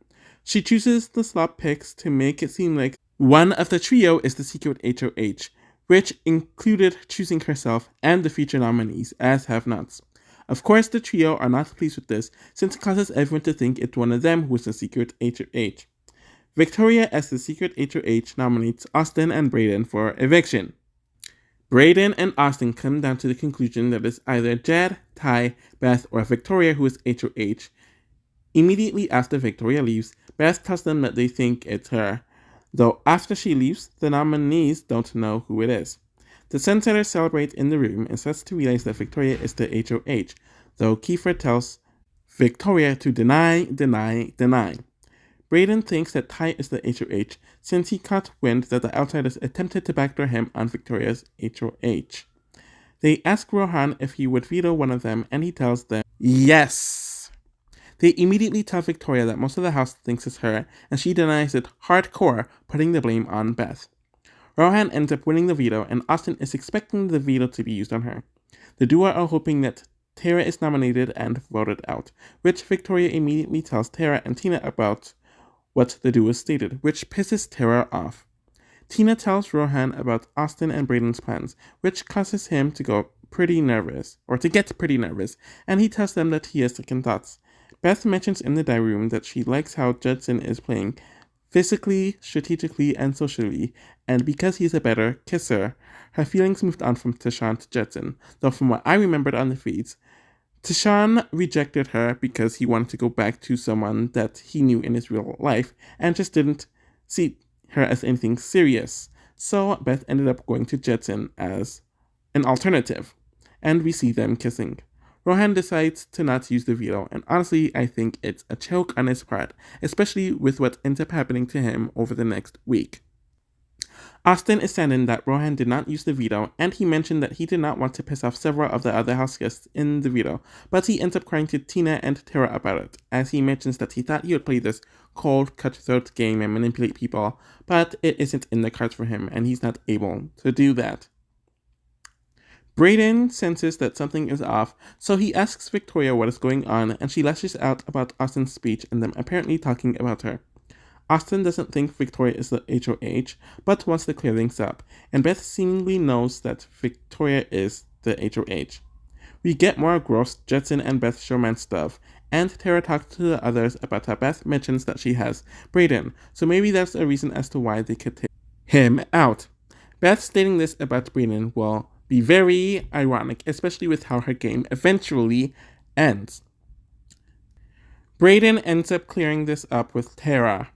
S1: She chooses the slot picks to make it seem like one of the trio is the secret HOH, which included choosing herself and the future nominees as have-nots. Of course, the trio are not pleased with this, since it causes everyone to think it's one of them who is the secret HOH. Victoria, as the secret HOH, nominates Austin and Brayden for eviction. Brayden and Austin come down to the conclusion that it's either Jed, Ty, Beth, or Victoria who is HOH. Immediately after Victoria leaves, Beth tells them that they think it's her, though after she leaves, the nominees don't know who it is. The Sunsetters celebrate in the room and starts to realize that Victoria is the HOH, though Kiefer tells Victoria to deny. Brayden thinks that Ty is the HOH since he caught wind that the outsiders attempted to backdoor him on Victoria's HOH. They ask Rohan if he would veto one of them, and he tells them yes. They immediately tell Victoria that most of the house thinks it's her, and she denies it hardcore, putting the blame on Beth. Rohan ends up winning the veto, and Austin is expecting the veto to be used on her. The duo are hoping that Tara is nominated and voted out, which Victoria immediately tells Tara and Tina about what the duo stated, which pisses Tara off. Tina tells Rohan about Austin and Brayden's plans, which causes him to get pretty nervous, and he tells them that he has second thoughts. Beth mentions in the diary room that she likes how Judson is playing physically, strategically, and socially, and because he's a better kisser, her feelings moved on from Tashawn to Judson, though from what I remembered on the feeds, Tashawn rejected her because he wanted to go back to someone that he knew in his real life, and just didn't see her as anything serious. So Beth ended up going to Judson as an alternative, and we see them kissing. Rohan decides to not use the veto, and honestly, I think it's a choke on his part, especially with what ends up happening to him over the next week. Austin is saddened that Rohan did not use the veto, and he mentioned that he did not want to piss off several of the other house guests in the veto, but he ends up crying to Tina and Tara about it, as he mentions that he thought he would play this cold, cutthroat game and manipulate people, but it isn't in the cards for him, and he's not able to do that. Brayden senses that something is off, so he asks Victoria what is going on, and she lashes out about Austin's speech and them apparently talking about her. Austin doesn't think Victoria is the HOH, but wants to clear things up, and Beth seemingly knows that Victoria is the HOH. We get more gross Jetson and Beth showman stuff, and Tara talks to the others about how Beth mentions that she has Brayden, so maybe that's a reason as to why they could take him out. Beth stating this about Brayden will be very ironic, especially with how her game eventually ends. Brayden ends up clearing this up with Tara.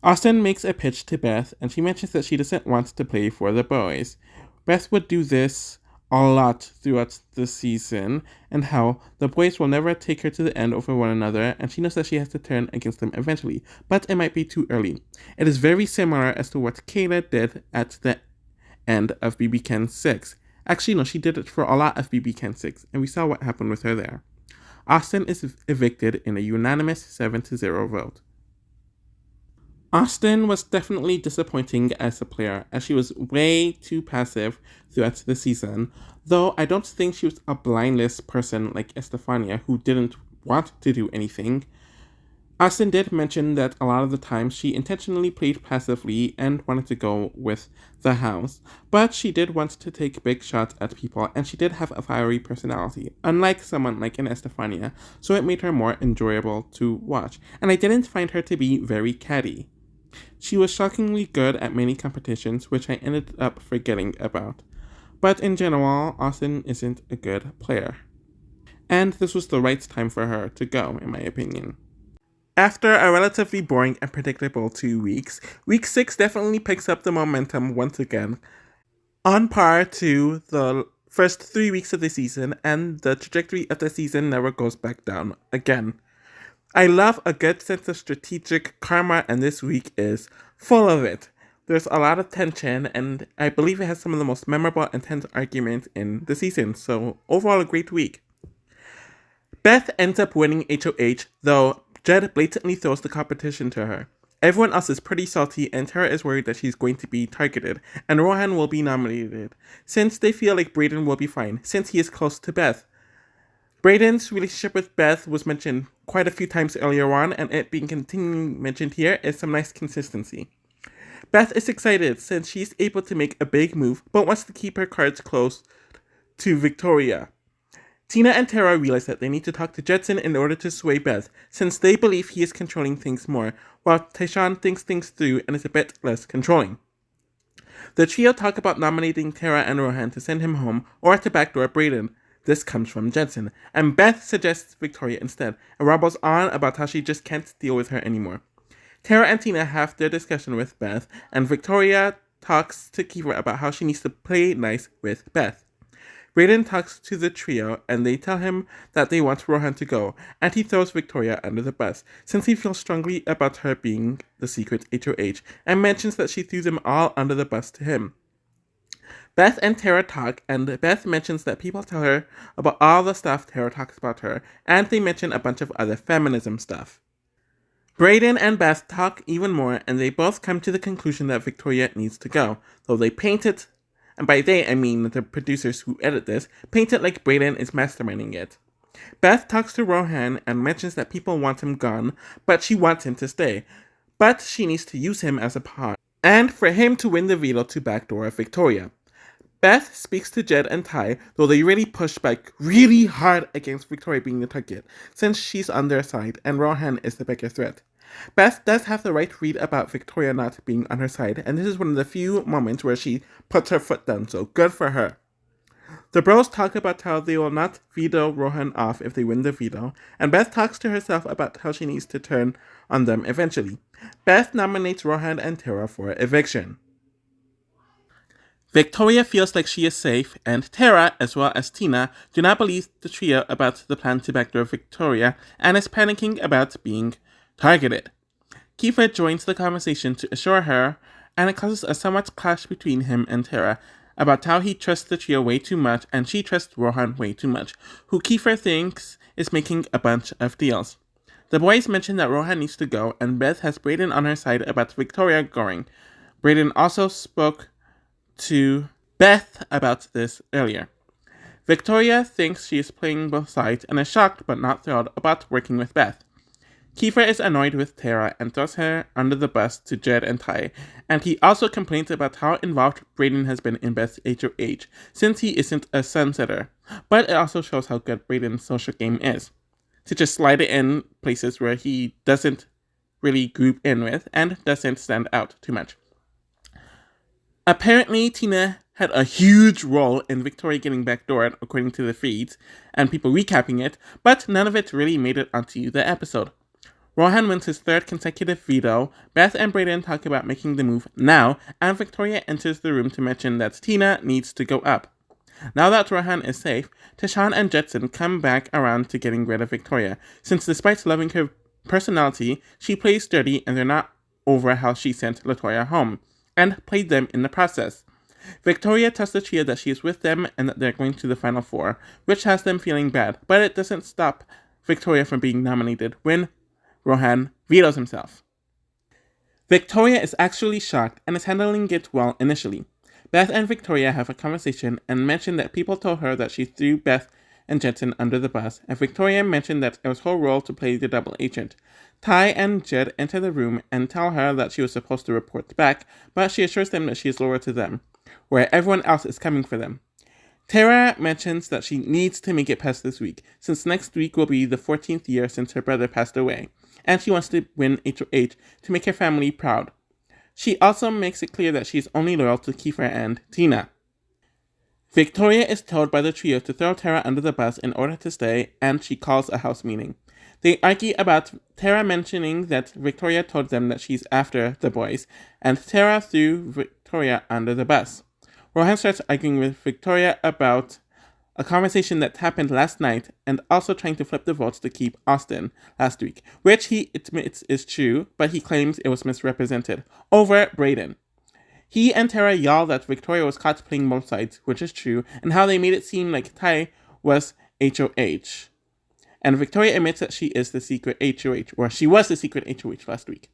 S1: Austin makes a pitch to Beth, and she mentions that she doesn't want to play for the boys. Beth would do this a lot throughout the season, and how the boys will never take her to the end over one another, and she knows that she has to turn against them eventually, but it might be too early. It is very similar as to what Kayla did at the end of BBCAN9. Actually, no, she did it for a lot of BBCAN9, and we saw what happened with her there. Austin is evicted in a unanimous 7-0 vote. Austin was definitely disappointing as a player, as she was way too passive throughout the season, though I don't think she was a blindless person like Estefania, who didn't want to do anything. Austin did mention that a lot of the times she intentionally played passively and wanted to go with the house, but she did want to take big shots at people, and she did have a fiery personality, unlike someone like an Estefania, so it made her more enjoyable to watch, and I didn't find her to be very catty. She was shockingly good at many competitions, which I ended up forgetting about. But in general, Austin isn't a good player. And this was the right time for her to go, in my opinion. After a relatively boring and predictable 2 weeks, week 6 definitely picks up the momentum once again, on par to the first 3 weeks of the season, and the trajectory of the season never goes back down again. I love a good sense of strategic karma, and this week is full of it. There's a lot of tension, and I believe it has some of the most memorable and tense arguments in the season, so overall a great week. Beth ends up winning HOH, though Jed blatantly throws the competition to her. Everyone else is pretty salty, and Tara is worried that she's going to be targeted, and Rohan will be nominated, since they feel like Brayden will be fine, since he is close to Beth. Brayden's relationship with Beth was mentioned quite a few times earlier on, and it being continually mentioned here is some nice consistency. Beth is excited since she's able to make a big move, but wants to keep her cards close to Victoria. Tina and Tara realize that they need to talk to Jetson in order to sway Beth, since they believe he is controlling things more, while Tayshaun thinks things through and is a bit less controlling. The trio talk about nominating Tara and Rohan to send him home, or to backdoor Brayden. This comes from Jetson, and Beth suggests Victoria instead, and rambles on about how she just can't deal with her anymore. Tara and Tina have their discussion with Beth, and Victoria talks to Kiefer about how she needs to play nice with Beth. Brayden talks to the trio, and they tell him that they want Rohan to go, and he throws Victoria under the bus, since he feels strongly about her being the secret HOH, and mentions that she threw them all under the bus to him. Beth and Tara talk, and Beth mentions that people tell her about all the stuff Tara talks about her, and they mention a bunch of other feminism stuff. Brayden and Beth talk even more, and they both come to the conclusion that Victoria needs to go, though they paint it, and by they I mean the producers who edit this, paint it like Brayden is masterminding it. Beth talks to Rohan and mentions that people want him gone, but she wants him to stay. But she needs to use him as a pawn, and for him to win the veto to backdoor Victoria. Beth speaks to Jed and Ty, though they really push back really hard against Victoria being the target, since she's on their side and Rohan is the bigger threat. Beth does have the right read about Victoria not being on her side, and this is one of the few moments where she puts her foot down, so good for her. The bros talk about how they will not veto Rohan off if they win the veto, and Beth talks to herself about how she needs to turn on them eventually. Beth nominates Rohan and Tara for eviction. Victoria feels like she is safe, and Tara, as well as Tina, do not believe the trio about the plan to backdoor Victoria, and is panicking about being targeted. Kiefer joins the conversation to assure her, and it causes a somewhat clash between him and Tara about how he trusts the trio way too much and she trusts Rohan way too much, who Kiefer thinks is making a bunch of deals. The boys mention that Rohan needs to go, and Beth has Brayden on her side about Victoria going. Brayden also spoke to Beth about this earlier. Victoria thinks she is playing both sides and is shocked but not thrilled about working with Beth. Kiefer is annoyed with Tara and throws her under the bus to Jed and Ty, and he also complains about how involved Brayden has been in Beth's HOH, since he isn't a sunsetter. But it also shows how good Brayden's social game is, to just slide it in places where he doesn't really group in with and doesn't stand out too much. Apparently, Tina had a huge role in Victoria getting backdoored, according to the feeds, and people recapping it, but none of it really made it onto the episode. Rohan wins his third consecutive veto, Beth and Brayden talk about making the move now, and Victoria enters the room to mention that Tina needs to go up. Now that Rohan is safe, Tashawn and Jetson come back around to getting rid of Victoria, since despite loving her personality, she plays dirty and they're not over how she sent LaToya home, and played them in the process. Victoria tells the trio that she is with them and that they're going to the Final Four, which has them feeling bad, but it doesn't stop Victoria from being nominated when Rohan vetoes himself. Victoria is actually shocked and is handling it well initially. Beth and Victoria have a conversation and mention that people told her that she threw Beth and Jetson under the bus, and Victoria mentioned that it was her role to play the double agent. Ty and Jed enter the room and tell her that she was supposed to report back, but she assures them that she is loyal to them, where everyone else is coming for them. Tara mentions that she needs to make it past this week, since next week will be the 14th year since her brother passed away, and she wants to win HOH to make her family proud. She also makes it clear that she is only loyal to Kiefer and Tina. Victoria is told by the trio to throw Tara under the bus in order to stay, and she calls a house meeting. They argue about Tara mentioning that Victoria told them that she's after the boys, and Tara threw Victoria under the bus. Rohan starts arguing with Victoria about a conversation that happened last night and also trying to flip the votes to keep Austin last week, which he admits is true, but he claims it was misrepresented, over Brayden. He and Tara yell that Victoria was caught playing both sides, which is true, and how they made it seem like Ty was HOH. And Victoria admits that she is the secret HOH, or she was the secret HOH last week.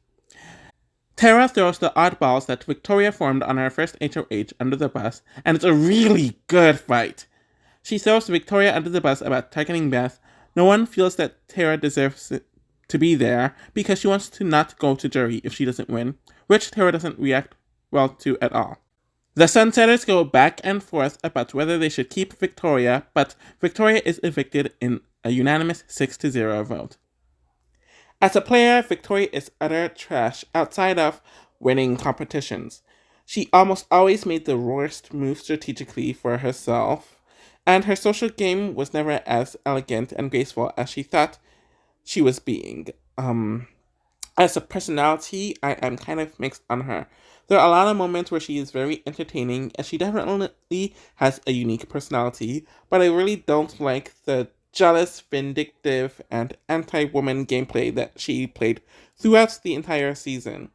S1: Tara throws the oddballs that Victoria formed on her first HOH under the bus, and it's a really good fight. She throws Victoria under the bus about targeting Beth. No one feels that Tara deserves to be there because she wants to not go to jury if she doesn't win, which Tara doesn't react well to at all. The Sunsetters go back and forth about whether they should keep Victoria, but Victoria is evicted in a unanimous 6-0 vote. As a player, Victoria is utter trash outside of winning competitions. She almost always made the worst move strategically for herself, and her social game was never as elegant and graceful as she thought she was being. As a personality, I am kind of mixed on her. There are a lot of moments where she is very entertaining, and she definitely has a unique personality, but I really don't like the jealous, vindictive, and anti-woman gameplay that she played throughout the entire season.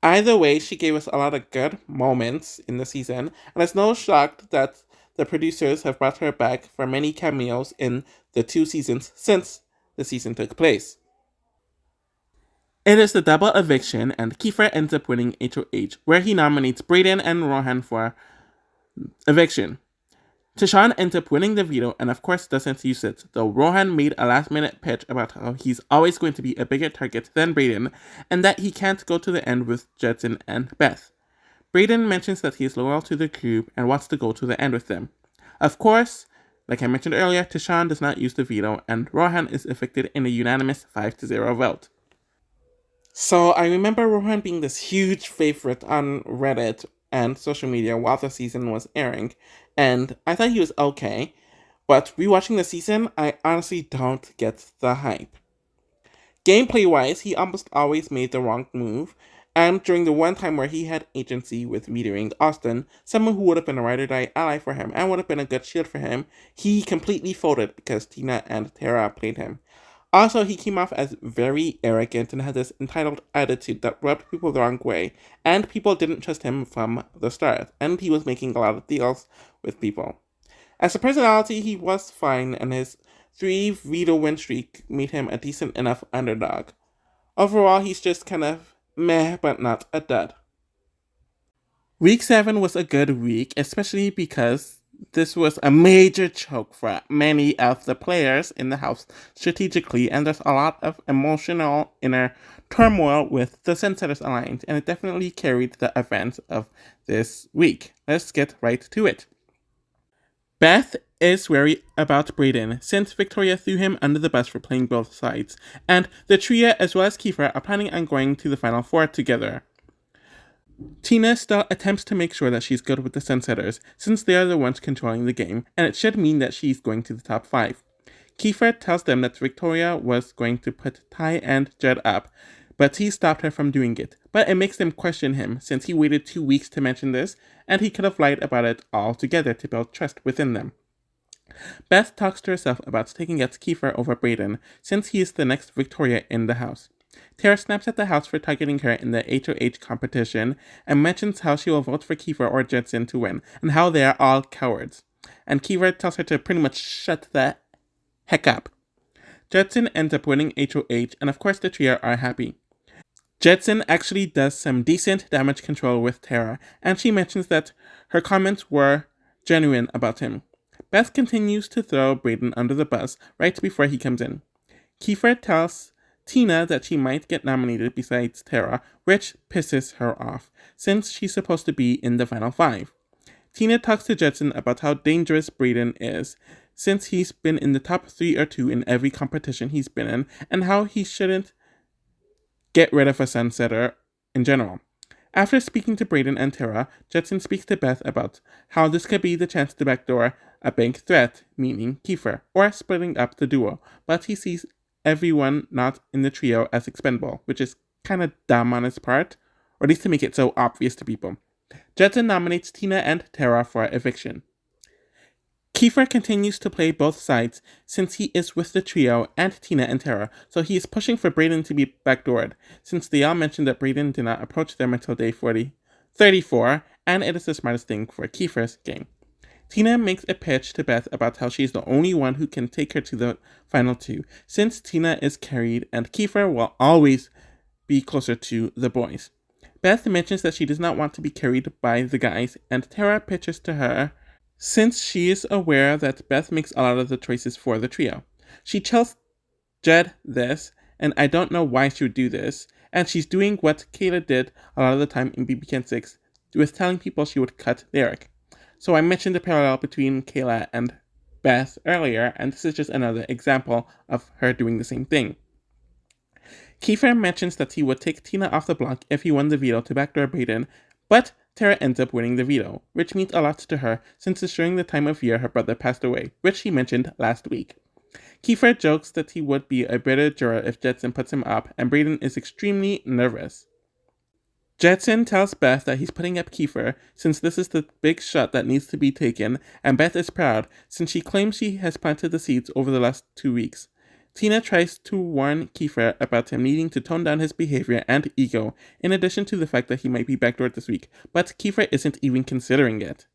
S1: Either way, she gave us a lot of good moments in the season, and it's no shock that the producers have brought her back for many cameos in the 2 seasons since the season took place. It is the double eviction, and Kiefer ends up winning HOH, where he nominates Brayden and Rohan for eviction. Tashawn ends up winning the veto and of course doesn't use it, though Rohan made a last-minute pitch about how he's always going to be a bigger target than Brayden and that he can't go to the end with Jetson and Beth. Brayden mentions that he is loyal to the group and wants to go to the end with them. Of course, like I mentioned earlier, Tashawn does not use the veto and Rohan is evicted in a unanimous 5-0 vote. So I remember Rohan being this huge favorite on Reddit and social media while the season was airing, and I thought he was okay, but rewatching the season, I honestly don't get the hype. Gameplay-wise, he almost always made the wrong move, and during the one time where he had agency with vetoing Austin, someone who would have been a ride-or-die ally for him and would have been a good shield for him, he completely folded because Tina and Tara played him. Also, he came off as very arrogant and had this entitled attitude that rubbed people the wrong way, and people didn't trust him from the start, and he was making a lot of deals with people. As a personality, he was fine, and his 3 veto win streak made him a decent enough underdog. Overall, he's just kind of meh, but not a dud. Week 7 was a good week, especially because this was a major choke for many of the players in the house strategically, and there's a lot of emotional inner turmoil with the Senators Alliance, and it definitely carried the events of this week. Let's get right to it. Beth is wary about Brayden, since Victoria threw him under the bus for playing both sides, and the trio as well as Kiefer are planning on going to the Final Four together. Tina still attempts to make sure that she's good with the Sunsetters, since they are the ones controlling the game, and it should mean that she's going to the top 5. Kiefer tells them that Victoria was going to put Ty and Jed up, but he stopped her from doing it. But it makes them question him, since he waited 2 weeks to mention this, and he could have lied about it altogether to build trust within them. Beth talks to herself about taking out Kiefer over Brayden, since he is the next Victoria in the house. Tara snaps at the house for targeting her in the HOH competition and mentions how she will vote for Kiefer or Judson to win, and how they are all cowards. And Kiefer tells her to pretty much shut the heck up. Judson ends up winning HOH, and of course the trio are happy. Judson actually does some decent damage control with Tara, and she mentions that her comments were genuine about him. Beth continues to throw Brayden under the bus right before he comes in. Kiefer tells Tina that she might get nominated besides Tara, which pisses her off, since she's supposed to be in the final 5. Tina talks to Judson about how dangerous Brayden is, since he's been in the top 3 or 2 in every competition he's been in, and how he shouldn't get rid of a sunsetter in general. After speaking to Brayden and Tara, Judson speaks to Beth about how this could be the chance to backdoor a bank threat, meaning Kiefer, or splitting up the duo, but he sees everyone not in the trio as expendable, which is kind of dumb on his part, or at least to make it so obvious to people. Judson nominates Tina and Tara for eviction. Kiefer continues to play both sides since he is with the trio and Tina and Tara, so he is pushing for Brayden to be backdoored, since they all mentioned that Brayden did not approach them until day 34, and it is the smartest thing for Kiefer's game. Tina makes a pitch to Beth about how she's the only one who can take her to the final 2, since Tina is carried and Kiefer will always be closer to the boys. Beth mentions that she does not want to be carried by the guys, and Tara pitches to her since she is aware that Beth makes a lot of the choices for the trio. She tells Jed this, and I don't know why she would do this, and she's doing what Kayla did a lot of the time in BBCAN9 with telling people she would cut Derek. So I mentioned the parallel between Kayla and Beth earlier, and this is just another example of her doing the same thing. Kiefer mentions that he would take Tina off the block if he won the veto to backdoor Brayden, but Tara ends up winning the veto, which means a lot to her since it's during the time of year her brother passed away, which he mentioned last week. Kiefer jokes that he would be a better juror if Judson puts him up, and Brayden is extremely nervous. Judson tells Beth that he's putting up Kiefer since this is the big shot that needs to be taken, and Beth is proud since she claims she has planted the seeds over the last 2 weeks. Tina tries to warn Kiefer about him needing to tone down his behavior and ego, in addition to the fact that he might be backdoored this week, but Kiefer isn't even considering it.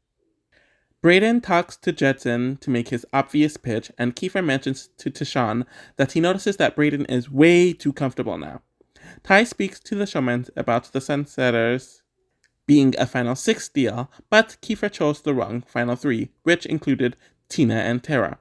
S1: Brayden talks to Judson to make his obvious pitch, and Kiefer mentions to Tashawn that he notices that Brayden is way too comfortable now. Ty speaks to the showman about the Sunsetters being a Final 6 deal, but Kiefer chose the wrong Final 3, which included Tina and Tara.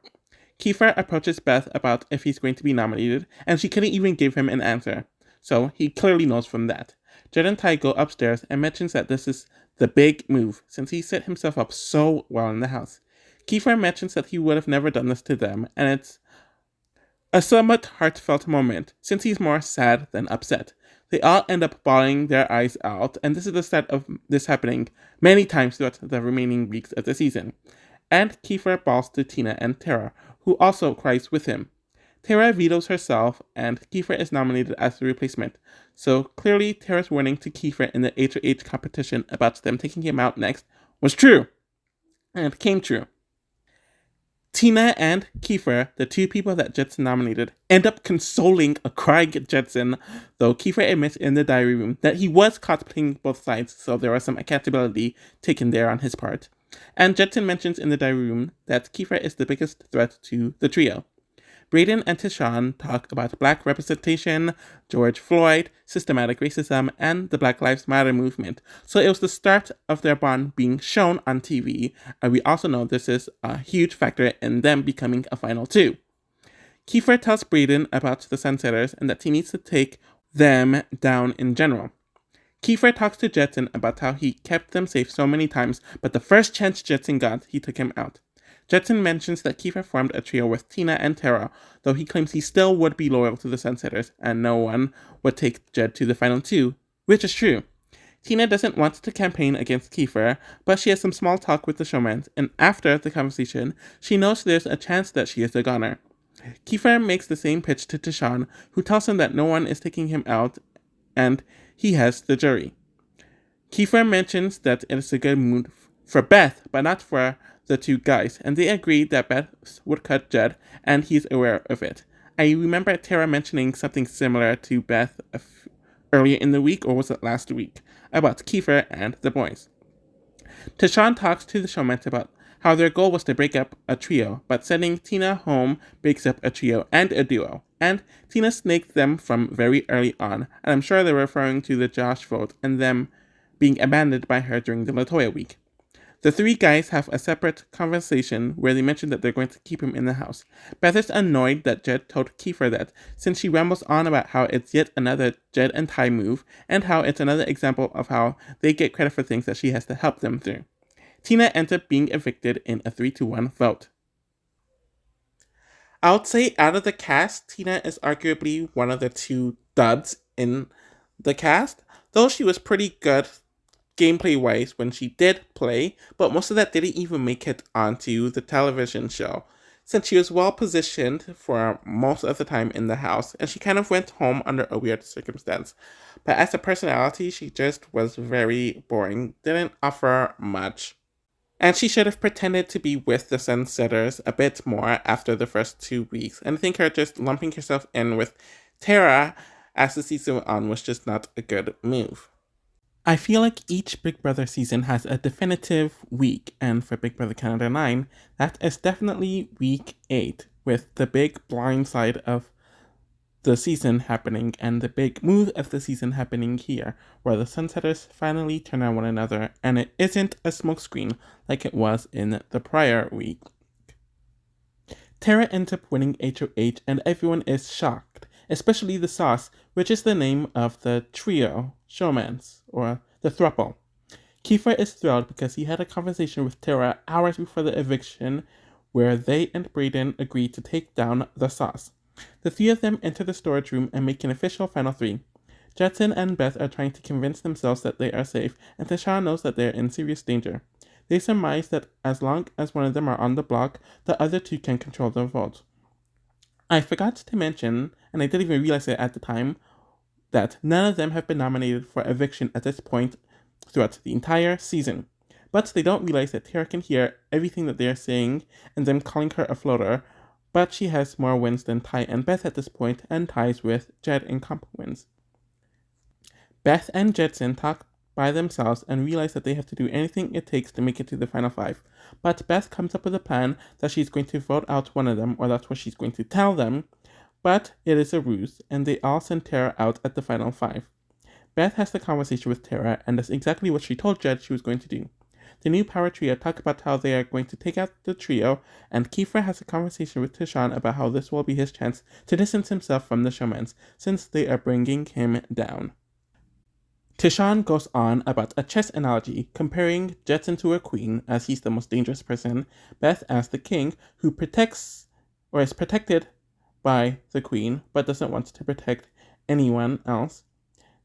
S1: Kiefer approaches Beth about if he's going to be nominated, and she couldn't even give him an answer, so he clearly knows from that. Jed and Ty go upstairs and mentions that this is the big move, since he set himself up so well in the house. Kiefer mentions that he would have never done this to them, and it's a somewhat heartfelt moment, since he's more sad than upset. They all end up bawling their eyes out, and this is the start of this happening many times throughout the remaining weeks of the season. And Kiefer bawls to Tina and Tara, who also cries with him. Tara vetoes herself, and Kiefer is nominated as the replacement. So clearly Tara's warning to Kiefer in the HOH competition about them taking him out next was true, and it came true. Tina and Kiefer, the two people that Jetson nominated, end up consoling a crying Jetson, though Kiefer admits in the diary room that he was caught playing both sides, so there was some accountability taken there on his part. And Jetson mentions in the diary room that Kiefer is the biggest threat to the trio. Braden and Tishon talk about black representation, George Floyd, systematic racism, and the Black Lives Matter movement. So it was the start of their bond being shown on TV, and we also know this is a huge factor in them becoming a final two. Kiefer tells Braden about the Sunsetters and that he needs to take them down in general. Kiefer talks to Jetson about how he kept them safe so many times, but the first chance Jetson got, he took him out. Jetson mentions that Kiefer formed a trio with Tina and Tara, though he claims he still would be loyal to the Sunsetters, and no one would take Jed to the final two, which is true. Tina doesn't want to campaign against Kiefer, but she has some small talk with the showman, and after the conversation, she knows there's a chance that she is the goner. Kiefer makes the same pitch to Tishon, who tells him that no one is taking him out, and he has the jury. Kiefer mentions that it is a good move for Beth, but not for the two guys, and they agree that Beth would cut Jed, and he's aware of it. I remember Tara mentioning something similar to Beth earlier in the week, or was it last week, about Kiefer and the boys. Tishon talks to the showman about how their goal was to break up a trio, but sending Tina home breaks up a trio and a duo, and Tina snaked them from very early on, and I'm sure they're referring to the Josh vote and them being abandoned by her during the Latoya week. The three guys have a separate conversation where they mention that they're going to keep him in the house. Beth is annoyed that Jed told Kiefer that, since she rambles on about how it's yet another Jed and Ty move, and how it's another example of how they get credit for things that she has to help them through. Tina ends up being evicted in a 3-1 vote. I would say out of the cast, Tina is arguably one of the two duds in the cast, though she was pretty good gameplay-wise when she did play, but most of that didn't even make it onto the television show, since she was well-positioned for most of the time in the house, and she kind of went home under a weird circumstance. But as a personality, she just was very boring, didn't offer much. And she should have pretended to be with the Sunsetters a bit more after the first 2 weeks, and I think her just lumping herself in with Tara as the season went on was just not a good move. I feel like each Big Brother season has a definitive week, and for Big Brother Canada 9, that is definitely week 8, with the big blind side of the season happening and the big move of the season happening here, where the Sunsetters finally turn on one another, and it isn't a smokescreen like it was in the prior week. Tara ends up winning HOH, and everyone is shocked, especially the Sauce, which is the name of the trio, showmans, or the throuple. Kiefer is thrilled because he had a conversation with Tara hours before the eviction where they and Braden agreed to take down the Sauce. The three of them enter the storage room and make an official final three. Jetson and Beth are trying to convince themselves that they are safe, and Tasha knows that they are in serious danger. They surmise that as long as one of them are on the block, the other two can control the vote. I forgot to mention, and I didn't even realize it at the time, that none of them have been nominated for eviction at this point throughout the entire season. But they don't realize that Tara can hear everything that they are saying and them calling her a floater, but she has more wins than Ty and Beth at this point and ties with Jed in comp wins. Beth and Jetson talk by themselves and realize that they have to do anything it takes to make it to the final 5. But Beth comes up with a plan that she's going to vote out one of them, or that's what she's going to tell them, but it is a ruse, and they all send Tara out at the final 5. Beth has the conversation with Tara and does exactly what she told Jed she was going to do. The new power trio talk about how they are going to take out the trio, and Kiefer has a conversation with Tishon about how this will be his chance to distance himself from the showmans, since they are bringing him down. Tishon goes on about a chess analogy, comparing Jetson to a queen, as he's the most dangerous person, Beth as the king, who protects, or is protected by the queen, but doesn't want to protect anyone else.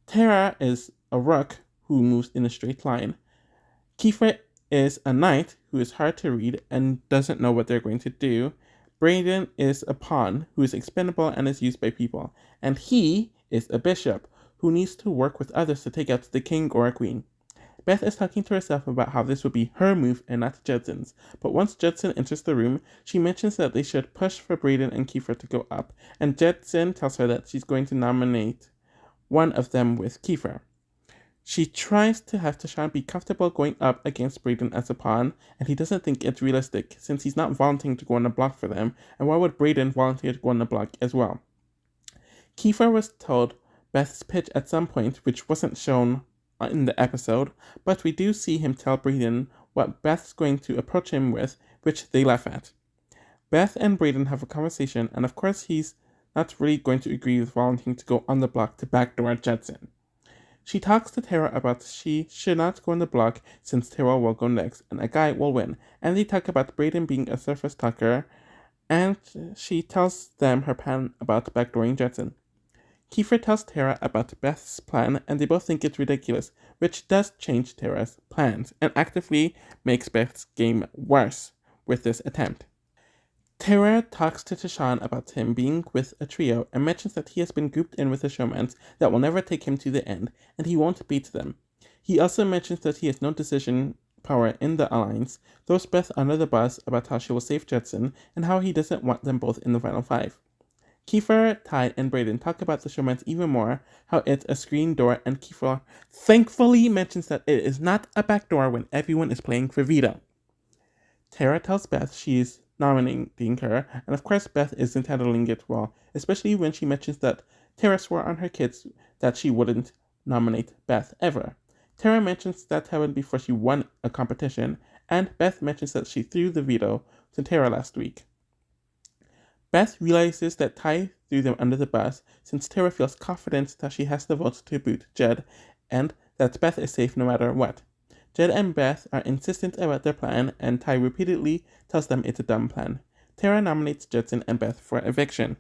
S1: Tara is a rook who moves in a straight line. Kiefer is a knight who is hard to read and doesn't know what they're going to do. Braden is a pawn who is expendable and is used by people. And he is a bishop who needs to work with others to take out the king or a queen. Beth is talking to herself about how this would be her move and not Judson's, but once Judson enters the room, she mentions that they should push for Brayden and Kiefer to go up, and Judson tells her that she's going to nominate one of them with Kiefer. She tries to have Tashawn be comfortable going up against Brayden as a pawn, and he doesn't think it's realistic since he's not volunteering to go on the block for them, and why would Brayden volunteer to go on the block as well? Kiefer was told Beth's pitch at some point, which wasn't shown in the episode, but we do see him tell Brayden what Beth's going to approach him with, which they laugh at. Beth and Brayden have a conversation, and of course he's not really going to agree with volunteering to go on the block to backdoor Judson. She talks to Tara about she should not go on the block since Tara will go next and a guy will win, and they talk about Brayden being a surface talker, and she tells them her plan about backdooring Judson. Kiefer tells Tara about Beth's plan, and they both think it's ridiculous, which does change Tara's plans, and actively makes Beth's game worse with this attempt. Tara talks to Tashawn about him being with a trio and mentions that he has been grouped in with a showman that will never take him to the end, and he won't beat them. He also mentions that he has no decision power in the alliance, throws Beth under the bus about how she will save Judson, and how he doesn't want them both in the final five. Kiefer, Ty, and Brayden talk about the showman even more, how it's a screen door, and Kiefer thankfully mentions that it is not a back door when everyone is playing for veto. Tara tells Beth she's nominating her, and of course Beth isn't handling it well, especially when she mentions that Tara swore on her kids that she wouldn't nominate Beth ever. Tara mentions that happened before she won a competition, and Beth mentions that she threw the veto to Tara last week. Beth realizes that Ty threw them under the bus since Tara feels confident that she has the votes to boot Jed, and that Beth is safe no matter what. Jed and Beth are insistent about their plan, and Ty repeatedly tells them it's a dumb plan. Tara nominates Judson and Beth for eviction.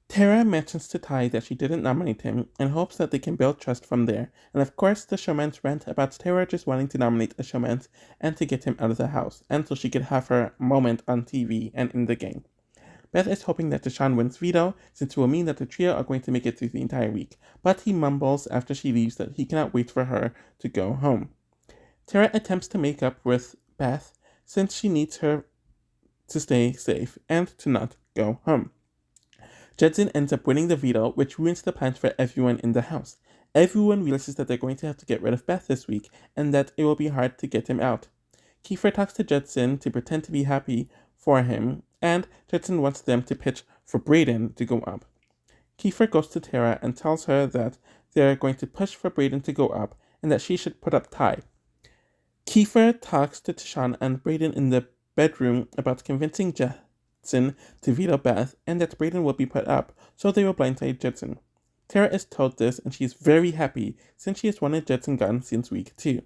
S1: Tara mentions to Ty that she didn't nominate him and hopes that they can build trust from there, and of course the showman's rant about Tara just wanting to nominate a showman and to get him out of the house, and so she could have her moment on TV and in the game. Beth is hoping that Tashawn wins veto, since it will mean that the trio are going to make it through the entire week, but he mumbles after she leaves that he cannot wait for her to go home. Tara attempts to make up with Beth, since she needs her to stay safe and to not go home. Judson ends up winning the veto, which ruins the plans for everyone in the house. Everyone realizes that they're going to have to get rid of Beth this week, and that it will be hard to get him out. Kiefer talks to Judson to pretend to be happy for him, and Judson wants them to pitch for Brayden to go up. Kiefer goes to Tara and tells her that they're going to push for Brayden to go up, and that she should put up Ty. Kiefer talks to Tashawn and Brayden in the bedroom about convincing Judson to veto Beth, and that Brayden will be put up, so they will blindside Judson. Tara is told this, and she is very happy, since she has wanted Judson gone since week 2.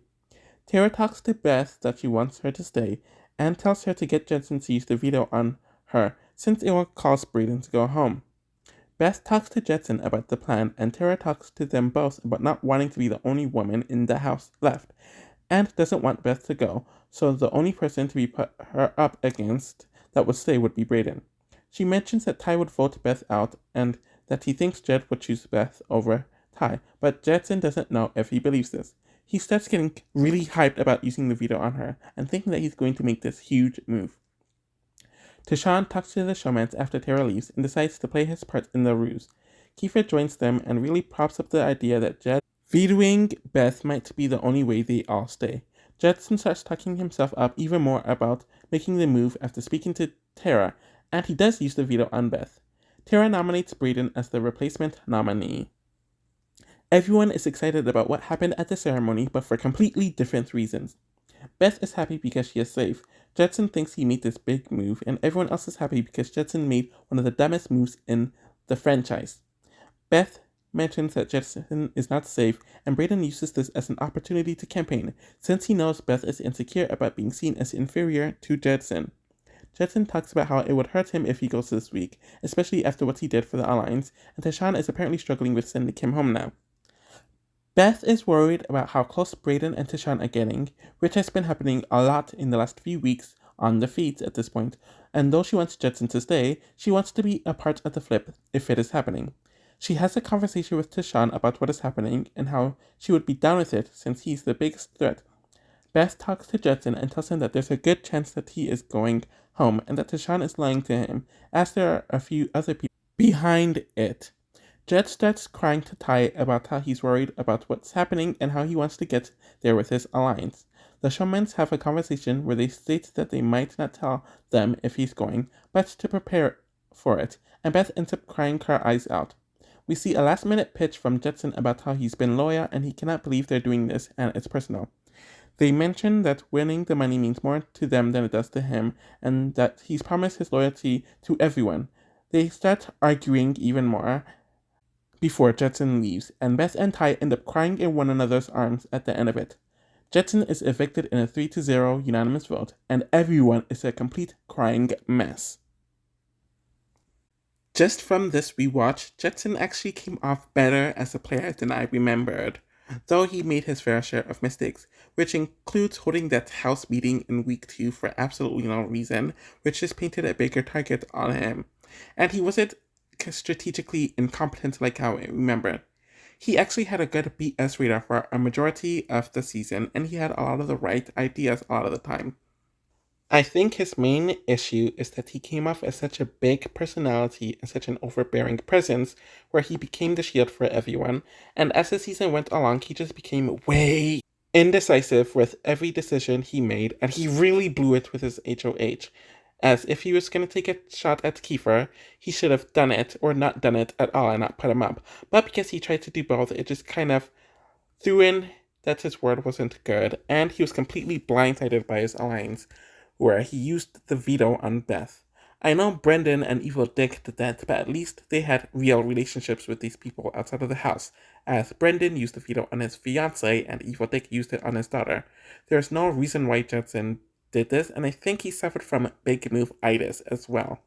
S1: Tara talks to Beth that she wants her to stay, and tells her to get Judson to use the veto on her, since it will cause Brayden to go home. Beth talks to Judson about the plan, and Tara talks to them both about not wanting to be the only woman in the house left, and doesn't want Beth to go, so the only person to be put her up against that would stay would be Brayden. She mentions that Ty would vote Beth out, and that he thinks Jed would choose Beth over Ty, but Judson doesn't know if he believes this. He starts getting really hyped about using the veto on her, and thinking that he's going to make this huge move. Tashawn talks to the showman after Tara leaves and decides to play his part in the ruse. Kiefer joins them and really props up the idea that Jed vetoing Beth might be the only way they all stay. Judson starts talking himself up even more about making the move after speaking to Tara, and he does use the veto on Beth. Tara nominates Brayden as the replacement nominee. Everyone is excited about what happened at the ceremony, but for completely different reasons. Beth is happy because she is safe. Judson thinks he made this big move, and everyone else is happy because Judson made one of the dumbest moves in the franchise. Beth mentions that Judson is not safe, and Brayden uses this as an opportunity to campaign, since he knows Beth is insecure about being seen as inferior to Judson. Judson talks about how it would hurt him if he goes this week, especially after what he did for the Alliance, and Tashawn is apparently struggling with sending him home now. Beth is worried about how close Brayden and Tashawn are getting, which has been happening a lot in the last few weeks on the feeds at this point, and though she wants Judson to stay, she wants to be a part of the flip if it is happening. She has a conversation with Tishawn about what is happening and how she would be down with it since he's the biggest threat. Beth talks to Judson and tells him that there's a good chance that he is going home and that Tishawn is lying to him, as there are a few other people behind it. Jed starts crying to Ty about how he's worried about what's happening and how he wants to get there with his alliance. The Showmans have a conversation where they state that they might not tell them if he's going, but to prepare for it, and Beth ends up crying her eyes out. We see a last-minute pitch from Judson about how he's been loyal and he cannot believe they're doing this and it's personal. They mention that winning the money means more to them than it does to him, and that he's promised his loyalty to everyone. They start arguing even more before Judson leaves, and Beth and Ty end up crying in one another's arms at the end of it. Judson is evicted in a 3-0 unanimous vote, and everyone is a complete crying mess. Just from this rewatch, Judson actually came off better as a player than I remembered, though he made his fair share of mistakes, which includes holding that house meeting in week 2 for absolutely no reason, which just painted a bigger target on him. And he wasn't strategically incompetent like how I remembered. He actually had a good BS radar for a majority of the season, and he had a lot of the right ideas a lot of the time. I think his main issue is that he came off as such a big personality and such an overbearing presence, where he became the shield for everyone, and as the season went along, he just became way indecisive with every decision he made, and he really blew it with his HOH. As if he was going to take a shot at Kiefer, he should have done it, or not done it at all and not put him up. But because he tried to do both, it just kind of threw in that his word wasn't good, and he was completely blindsided by his alliance, where he used the veto on Beth. I know Brendan and Evil Dick did that, but at least they had real relationships with these people outside of the house, as Brendan used the veto on his fiancée and Evil Dick used it on his daughter. There's no reason why Judson did this, and I think he suffered from big move-itis as well.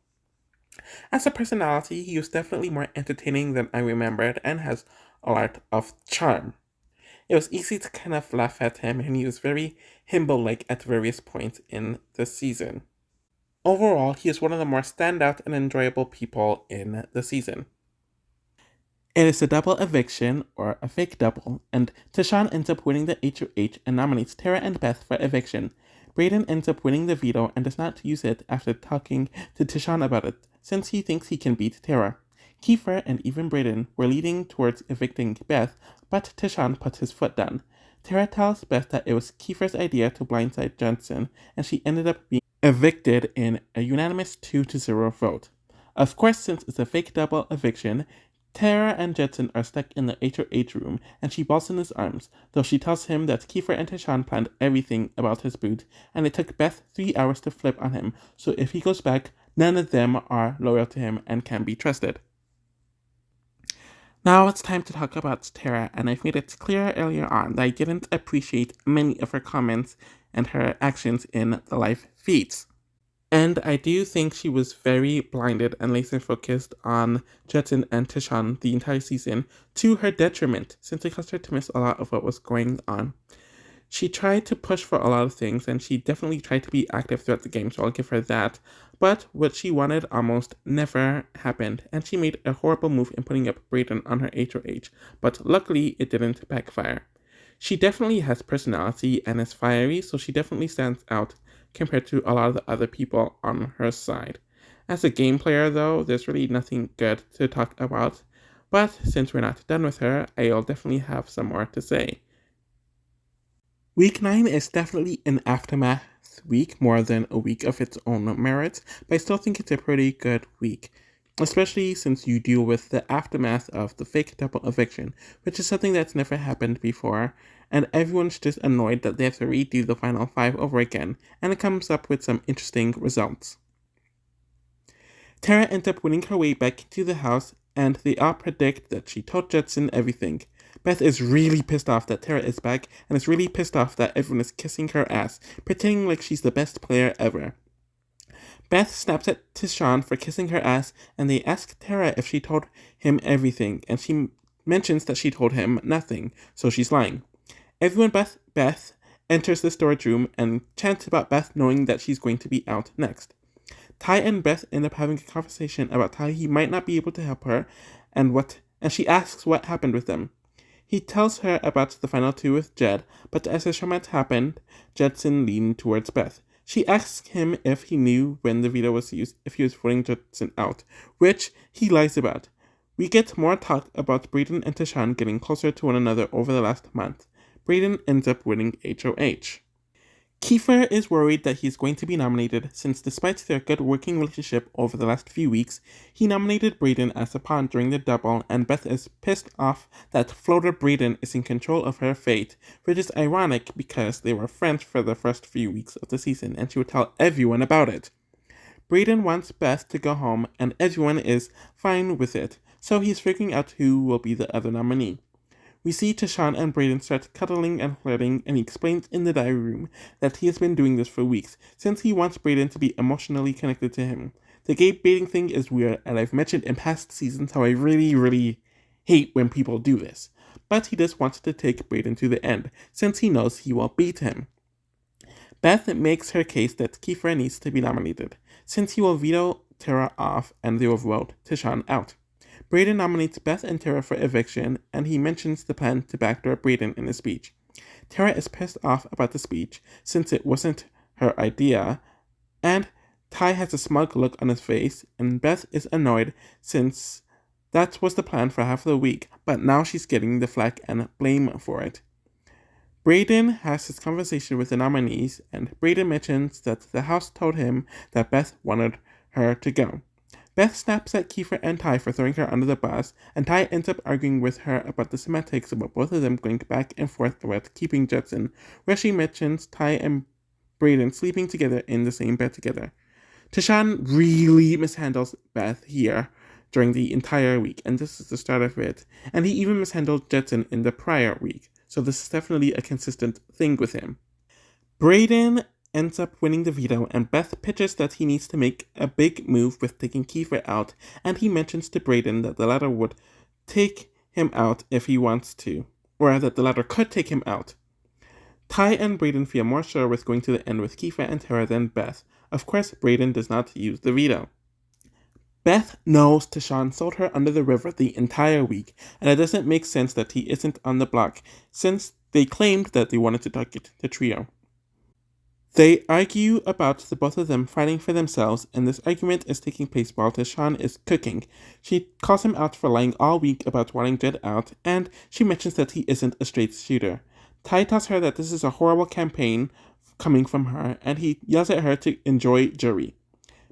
S1: As a personality, he was definitely more entertaining than I remembered and has a lot of charm. It was easy to kind of laugh at him, and he was very himbo-like at various points in the season. Overall, he is one of the more standout and enjoyable people in the season. It is a double eviction, or a fake double, and Tishawn ends up winning the HOH and nominates Tara and Beth for eviction. Brayden ends up winning the veto and does not use it after talking to Tishawn about it, since he thinks he can beat Tara. Kiefer and even Brayden were leading towards evicting Beth, but Tishawn put his foot down. Tara tells Beth that it was Kiefer's idea to blindside Johnson, and she ended up being evicted in a unanimous 2-0 vote. Of course, since it's a fake double eviction, Tara and Judson are stuck in the HOH room, and she balls in his arms, though she tells him that Kiefer and Tishawn planned everything about his boot, and it took Beth 3 hours to flip on him, so if he goes back, none of them are loyal to him and can be trusted. Now it's time to talk about Tara, and I've made it clear earlier on that I didn't appreciate many of her comments and her actions in the live feeds. And I do think she was very blinded and laser focused on Judson and Tishawn the entire season, to her detriment, since it caused her to miss a lot of what was going on. She tried to push for a lot of things, and she definitely tried to be active throughout the game, so I'll give her that. But what she wanted almost never happened, and she made a horrible move in putting up Brayden on her HOH, but luckily it didn't backfire. She definitely has personality and is fiery, so she definitely stands out compared to a lot of the other people on her side. As a game player, though, there's really nothing good to talk about, but since we're not done with her, I'll definitely have some more to say. Week 9 is definitely an aftermath week more than a week of its own merits, but I still think it's a pretty good week, especially since you deal with the aftermath of the fake double eviction, which is something that's never happened before, and everyone's just annoyed that they have to redo the final 5 over again, and it comes up with some interesting results. Tara ends up winning her way back into the house, and they all predict that she told Judson everything. Beth is really pissed off that Tara is back, and is really pissed off that everyone is kissing her ass, pretending like she's the best player ever. Beth snaps at Tishawn for kissing her ass, and they ask Tara if she told him everything, and she mentions that she told him nothing, so she's lying. Everyone but Beth enters the storage room and chants about Beth knowing that she's going to be out next. Ty and Beth end up having a conversation about how he might not be able to help her, and what and she asks what happened with them. He tells her about the final two with Jed, but as the showmatch happened, Jedson leaned towards Beth. She asks him if he knew when the veto was used, if he was voting Jedson out, which he lies about. We get more talk about Braden and Tashawn getting closer to one another over the last month. Braden ends up winning HOH. Kiefer is worried that he's going to be nominated since despite their good working relationship over the last few weeks, he nominated Braden as a pawn during the double, and Beth is pissed off that floater Braden is in control of her fate, which is ironic because they were friends for the first few weeks of the season and she would tell everyone about it. Braden wants Beth to go home and everyone is fine with it, so he's figuring out who will be the other nominee. We see Tashawn and Braden start cuddling and flirting, and he explains in the diary room that he has been doing this for weeks, since he wants Braden to be emotionally connected to him. The gay baiting thing is weird, and I've mentioned in past seasons how I really hate when people do this. But he just wants to take Braden to the end, since he knows he will beat him. Beth makes her case that Kiefer needs to be nominated, since he will veto Tara off and they will vote Tashawn out. Braden nominates Beth and Tara for eviction, and he mentions the plan to backdoor Braden in his speech. Tara is pissed off about the speech, since it wasn't her idea, and Ty has a smug look on his face, and Beth is annoyed since that was the plan for half of the week, but now she's getting the flack and blame for it. Braden has his conversation with the nominees, and Braden mentions that the house told him that Beth wanted her to go. Beth snaps at Kiefer and Ty for throwing her under the bus, and Ty ends up arguing with her about the semantics about both of them going back and forth about keeping Jedson, where she mentions Ty and Braden sleeping together in the same bed together. Tashawn really mishandles Beth here during the entire week, and this is the start of it, and he even mishandled Jedson in the prior week, so this is definitely a consistent thing with him. Braden ends up winning the veto, and Beth pitches that he needs to make a big move with taking Kiefer out, and he mentions to Braden that the latter would take him out if he wants to, or that the latter could take him out. Ty and Braden feel more sure with going to the end with Kiefer and Tara than Beth. Of course, Braden does not use the veto. Beth knows Tashawn sold her under the river the entire week, and it doesn't make sense that he isn't on the block, since they claimed that they wanted to target the trio. They argue about the both of them fighting for themselves, and this argument is taking place while Tashawn is cooking. She calls him out for lying all week about wanting Jed out, and she mentions that he isn't a straight shooter. Ty tells her that this is a horrible campaign coming from her, and he yells at her to enjoy jury.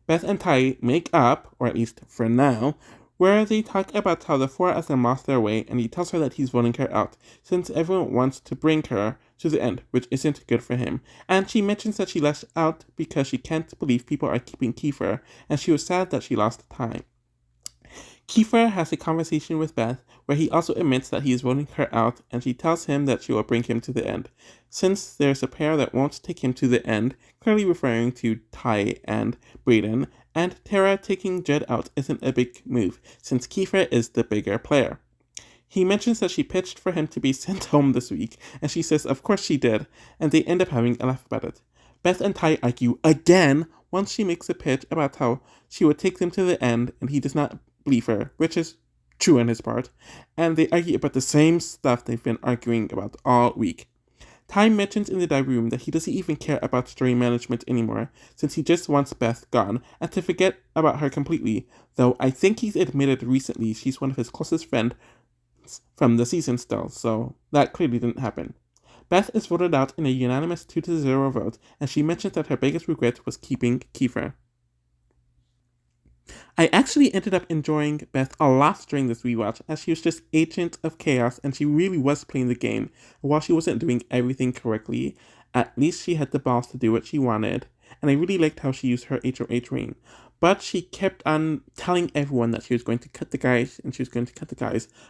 S1: Beth and Ty make up, or at least for now, where they talk about how the four of them lost their way, and he tells her that he's voting her out, since everyone wants to bring her to the end, which isn't good for him. And she mentions that she left out because she can't believe people are keeping Kiefer, and she was sad that she lost time. Kiefer has a conversation with Beth, where he also admits that he is voting her out, and she tells him that she will bring him to the end. Since there's a pair that won't take him to the end, clearly referring to Ty and Braden, and Tara taking Jed out isn't a big move, since Kiefer is the bigger player. He mentions that she pitched for him to be sent home this week, and she says of course she did, and they end up having a laugh about it. Beth and Ty argue again once she makes a pitch about how she would take them to the end, and he does not believe her, which is true on his part, and they argue about the same stuff they've been arguing about all week. Ty mentions in the diary room that he doesn't even care about story management anymore, since he just wants Beth gone, and to forget about her completely, though I think he's admitted recently she's one of his closest friends from the season still, so that clearly didn't happen. Beth is voted out in a unanimous 2-0 vote, and she mentions that her biggest regret was keeping Kiefer. I actually ended up enjoying Beth a lot during this rewatch, as she was just agent of chaos and she really was playing the game. While she wasn't doing everything correctly, at least she had the balls to do what she wanted, and I really liked how she used her HOH reign. But she kept on telling everyone that she was going to cut the guys, and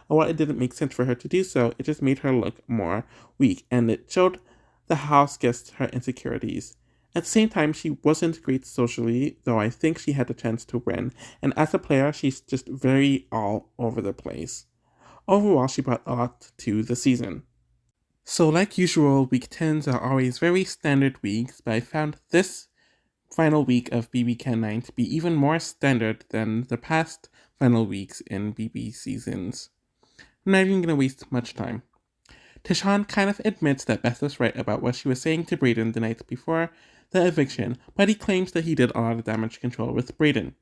S1: while it didn't make sense for her to do so, it just made her look more weak, and it showed the house guests her insecurities. At the same time, she wasn't great socially, though I think she had a chance to win, and as a player, she's just very all over the place. Overall, she brought a lot to the season. So like usual, week 10s are always very standard weeks, but I found this final week of BBCAN9 to be even more standard than the past final weeks in BB seasons. I'm not even going to waste much time. Tashawn kind of admits that Beth was right about what she was saying to Brayden the night before the eviction, but he claims that he did a lot of damage control with Brayden.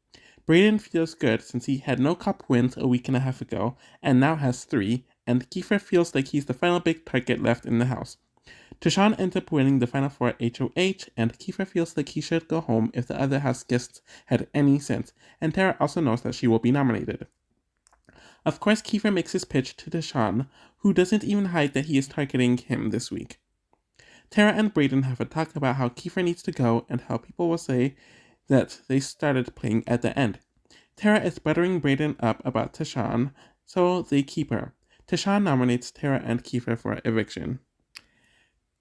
S1: Brayden feels good since he had no cup wins a week and a half ago and now has 3, and Kiefer feels like he's the final big target left in the house. Tashawn ends up winning the final 4 at HOH, and Kiefer feels like he should go home if the other house guests had any sense, and Tara also knows that she will be nominated. Of course, Kiefer makes his pitch to Tashawn, who doesn't even hide that he is targeting him this week. Tara and Brayden have a talk about how Kiefer needs to go and how people will say that they started playing at the end. Tara is buttering Brayden up about Tashawn, so they keep her. Tashawn nominates Tara and Kiefer for eviction.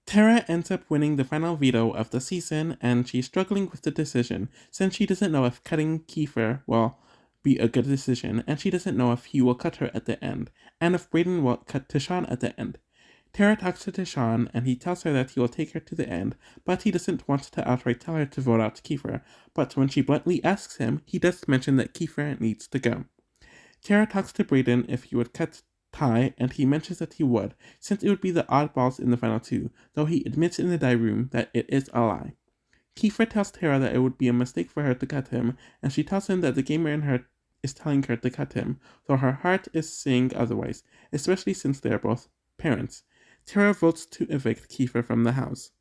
S1: Tara ends up winning the final veto of the season, and she's struggling with the decision since she doesn't know if cutting Kiefer will be a good decision, and she doesn't know if he will cut her at the end, and if Brayden will cut Tashawn at the end. Tara talks to Tashawn, and he tells her that he will take her to the end, but he doesn't want to outright tell her to vote out Kiefer. But when she bluntly asks him, he does mention that Kiefer needs to go. Tara talks to Brayden if he would cut Ty, and he mentions that he would, since it would be the oddballs in the final 2, though he admits in the diary room that it is a lie. Kiefer tells Tara that it would be a mistake for her to cut him, and she tells him that the gamer in her is telling her to cut him, though her heart is saying otherwise, especially since they are both parents. Tara votes to evict Kiefer from the house.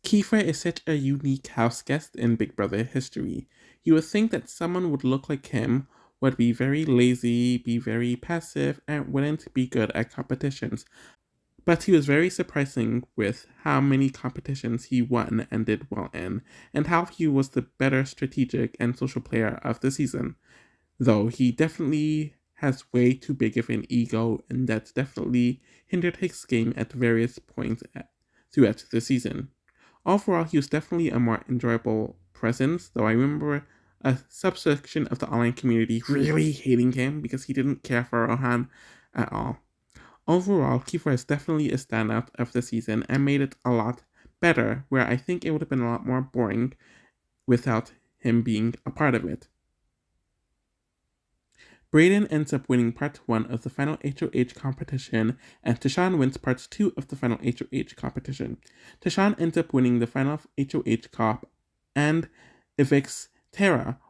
S1: Kiefer is such a unique house guest in Big Brother history. You would think that someone would look like him, would be very lazy, be very passive, and wouldn't be good at competitions. But he was very surprising with how many competitions he won and did well in, and how he was the better strategic and social player of the season. Though he definitely has way too big of an ego, and that definitely hindered his game at various points throughout the season. Overall, he was definitely a more enjoyable presence, though I remember a subsection of the online community really hating him because he didn't care for Rohan at all. Overall, Kiefer is definitely a standout of the season and made it a lot better, where I think it would have been a lot more boring without him being a part of it. Brayden ends up winning part 1 of the final HOH competition, and Tashawn wins part 2 of the final HOH competition. Tashawn ends up winning the final HOH comp and evicts Tara,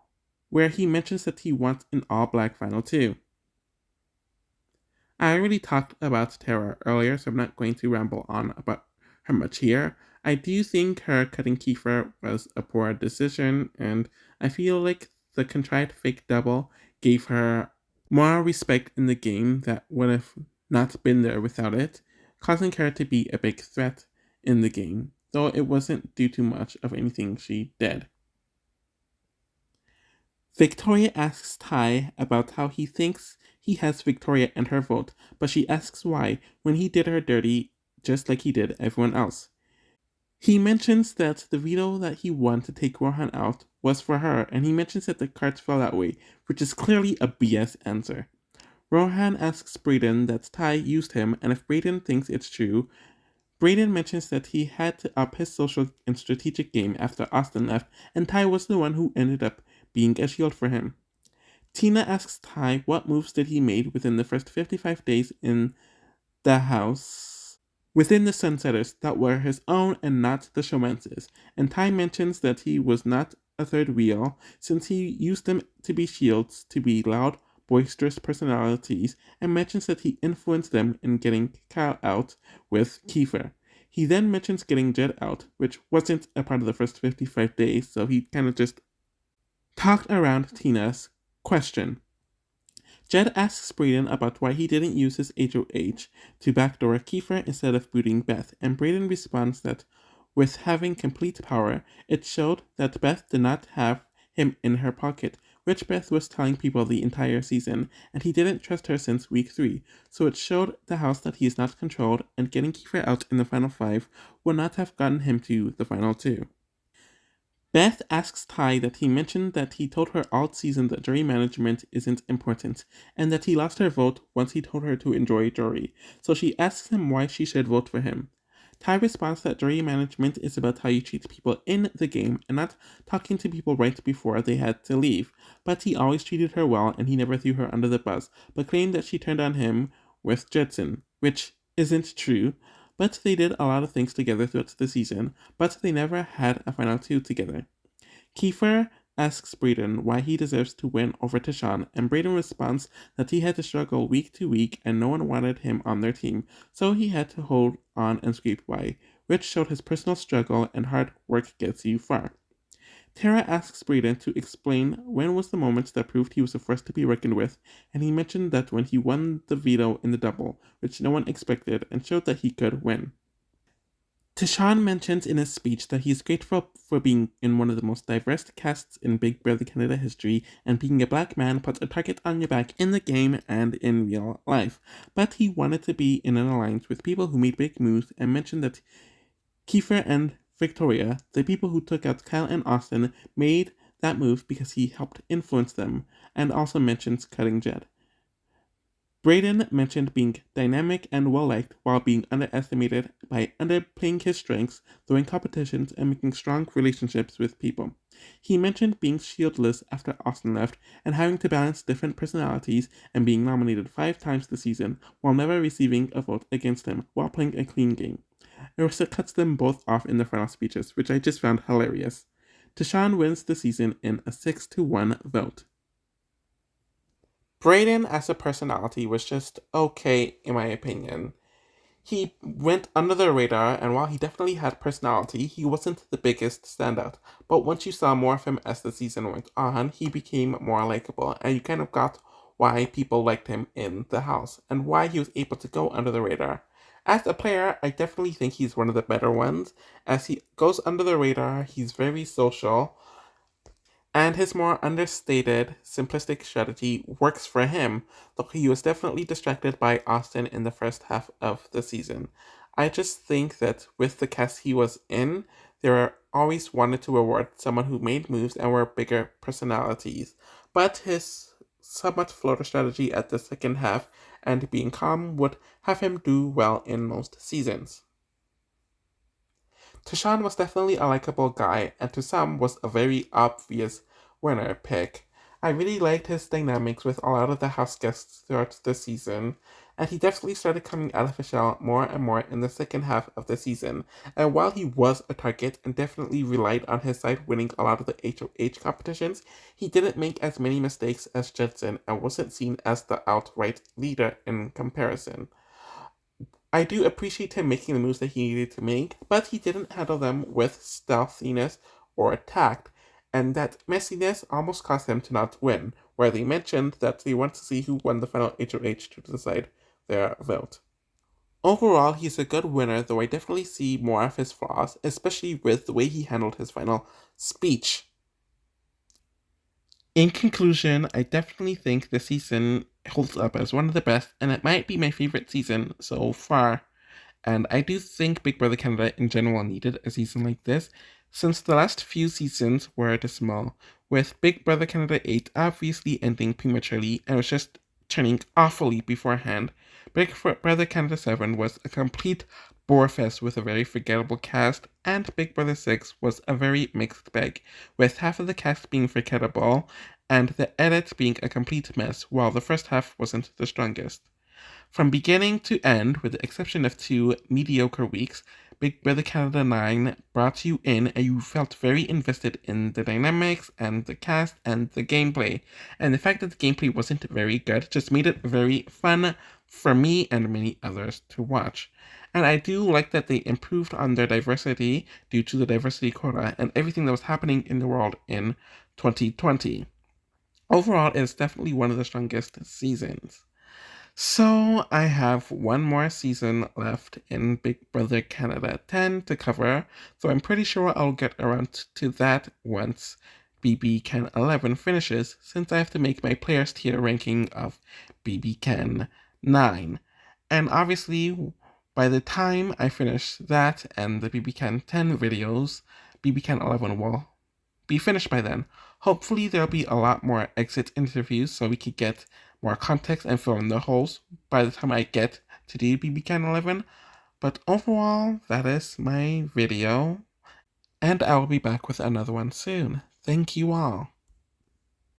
S1: where he mentions that he wants an all-black final 2. I already talked about Tara earlier, so I'm not going to ramble on about her much here. I do think her cutting Kiefer was a poor decision, and I feel like the contrived fake double gave her more respect in the game that would have not been there without it, causing her to be a big threat in the game, though it wasn't due to much of anything she did. Victoria asks Ty about how he thinks he has Victoria and her vote, but she asks why when he did her dirty just like he did everyone else. He mentions that the veto that he won to take Rohan out was for her, and he mentions that the cards fell that way, which is clearly a BS answer. Rohan asks Brayden that Ty used him, and if Brayden thinks it's true, Brayden mentions that he had to up his social and strategic game after Austin left, and Ty was the one who ended up being a shield for him. Tina asks Ty what moves did he made within the first 55 days in the house, within the Sunsetters, that were his own and not the Showmance's, and Ty mentions that he was not a third wheel since he used them to be shields to be loud, boisterous personalities, and mentions that he influenced them in getting Kyle out with Kiefer. He then mentions getting Jed out, which wasn't a part of the first 55 days, so he kind of just talked around Tina's question. Jed asks Brayden about why he didn't use his HOH to backdoor Kiefer instead of booting Beth, and Brayden responds that with having complete power, it showed that Beth did not have him in her pocket, which Beth was telling people the entire season, and he didn't trust her since week 3, so it showed the house that he is not controlled, and getting Kiefer out in the final 5 would not have gotten him to the final 2. Beth asks Ty that he mentioned that he told her all season that jury management isn't important, and that he lost her vote once he told her to enjoy jury, so she asks him why she should vote for him. Ty responds that jury management is about how you treat people in the game and not talking to people right before they had to leave. But he always treated her well and he never threw her under the bus, but claimed that she turned on him with Jetson, which isn't true. But they did a lot of things together throughout the season, but they never had a final two together. Kiefer asks Brayden why he deserves to win over Tashawn, and Brayden responds that he had to struggle week to week and no one wanted him on their team, so he had to hold on and scrape by, which showed his personal struggle and hard work gets you far. Tara asks Brayden to explain when was the moment that proved he was a force to be reckoned with, and he mentioned that when he won the veto in the double, which no one expected, and showed that he could win. Tashawn mentions in his speech that he is grateful for being in one of the most diverse casts in Big Brother Canada history, and being a black man puts a target on your back in the game and in real life. But he wanted to be in an alliance with people who made big moves, and mentioned that Kiefer and Victoria, the people who took out Kyle and Austin, made that move because he helped influence them, and also mentions cutting Jed. Brayden mentioned being dynamic and well-liked while being underestimated by underplaying his strengths, throwing competitions, and making strong relationships with people. He mentioned being shieldless after Austin left and having to balance different personalities and being nominated 5 times this season while never receiving a vote against him while playing a clean game. Arista cuts them both off in the final speeches, which I just found hilarious. Tashawn wins the season in a 6-1 vote. Brayden as a personality was just okay, in my opinion. He went under the radar, and while he definitely had personality, he wasn't the biggest standout. But once you saw more of him as the season went on, he became more likable, and you kind of got why people liked him in the house, and why he was able to go under the radar. As a player, I definitely think he's one of the better ones. As he goes under the radar, he's very social, and his more understated, simplistic strategy works for him, though he was definitely distracted by Austin in the first half of the season. I just think that with the cast he was in, they were always wanted to reward someone who made moves and were bigger personalities. But his somewhat floater strategy at the second half and being calm would have him do well in most seasons. Tashawn was definitely a likable guy, and to some was a very obvious winner pick. I really liked his dynamics with a lot of the house guests throughout the season, and he definitely started coming out of his shell more and more in the second half of the season. And while he was a target and definitely relied on his side winning a lot of the HOH competitions, he didn't make as many mistakes as Jetson and wasn't seen as the outright leader in comparison. I do appreciate him making the moves that he needed to make, but he didn't handle them with stealthiness or tact, and that messiness almost caused him to not win, where they mentioned that they want to see who won the final HOH to decide their vote. Overall, he's a good winner, though I definitely see more of his flaws, especially with the way he handled his final speech. In conclusion, I definitely think the season holds up as one of the best, and it might be my favorite season so far. And I do think Big Brother Canada in general needed a season like this, since the last few seasons were dismal, with Big Brother Canada 8 obviously ending prematurely and was just turning awfully beforehand. Big Brother Canada 7 was a complete bore fest with a very forgettable cast, and Big Brother 6 was a very mixed bag, with half of the cast being forgettable and the edits being a complete mess, while the first half wasn't the strongest. From beginning to end, with the exception of 2 mediocre weeks, Big Brother Canada 9 brought you in and you felt very invested in the dynamics and the cast and the gameplay. And the fact that the gameplay wasn't very good just made it very fun for me and many others to watch. And I do like that they improved on their diversity due to the diversity quota and everything that was happening in the world in 2020. Overall, it's definitely one of the strongest seasons. So I have one more season left in Big Brother Canada 10 to cover, so I'm pretty sure I'll get around to that once BBCAN 11 finishes, since I have to make my players tier ranking of BBCAN 9. And obviously, by the time I finish that and the BBCAN 10 videos, BBCAN 11 will be finished by then. Hopefully there'll be a lot more exit interviews so we could get more context and fill in the holes by the time I get to the BBCAN 11. But overall, that is my video, and I will be back with another one soon. Thank you all.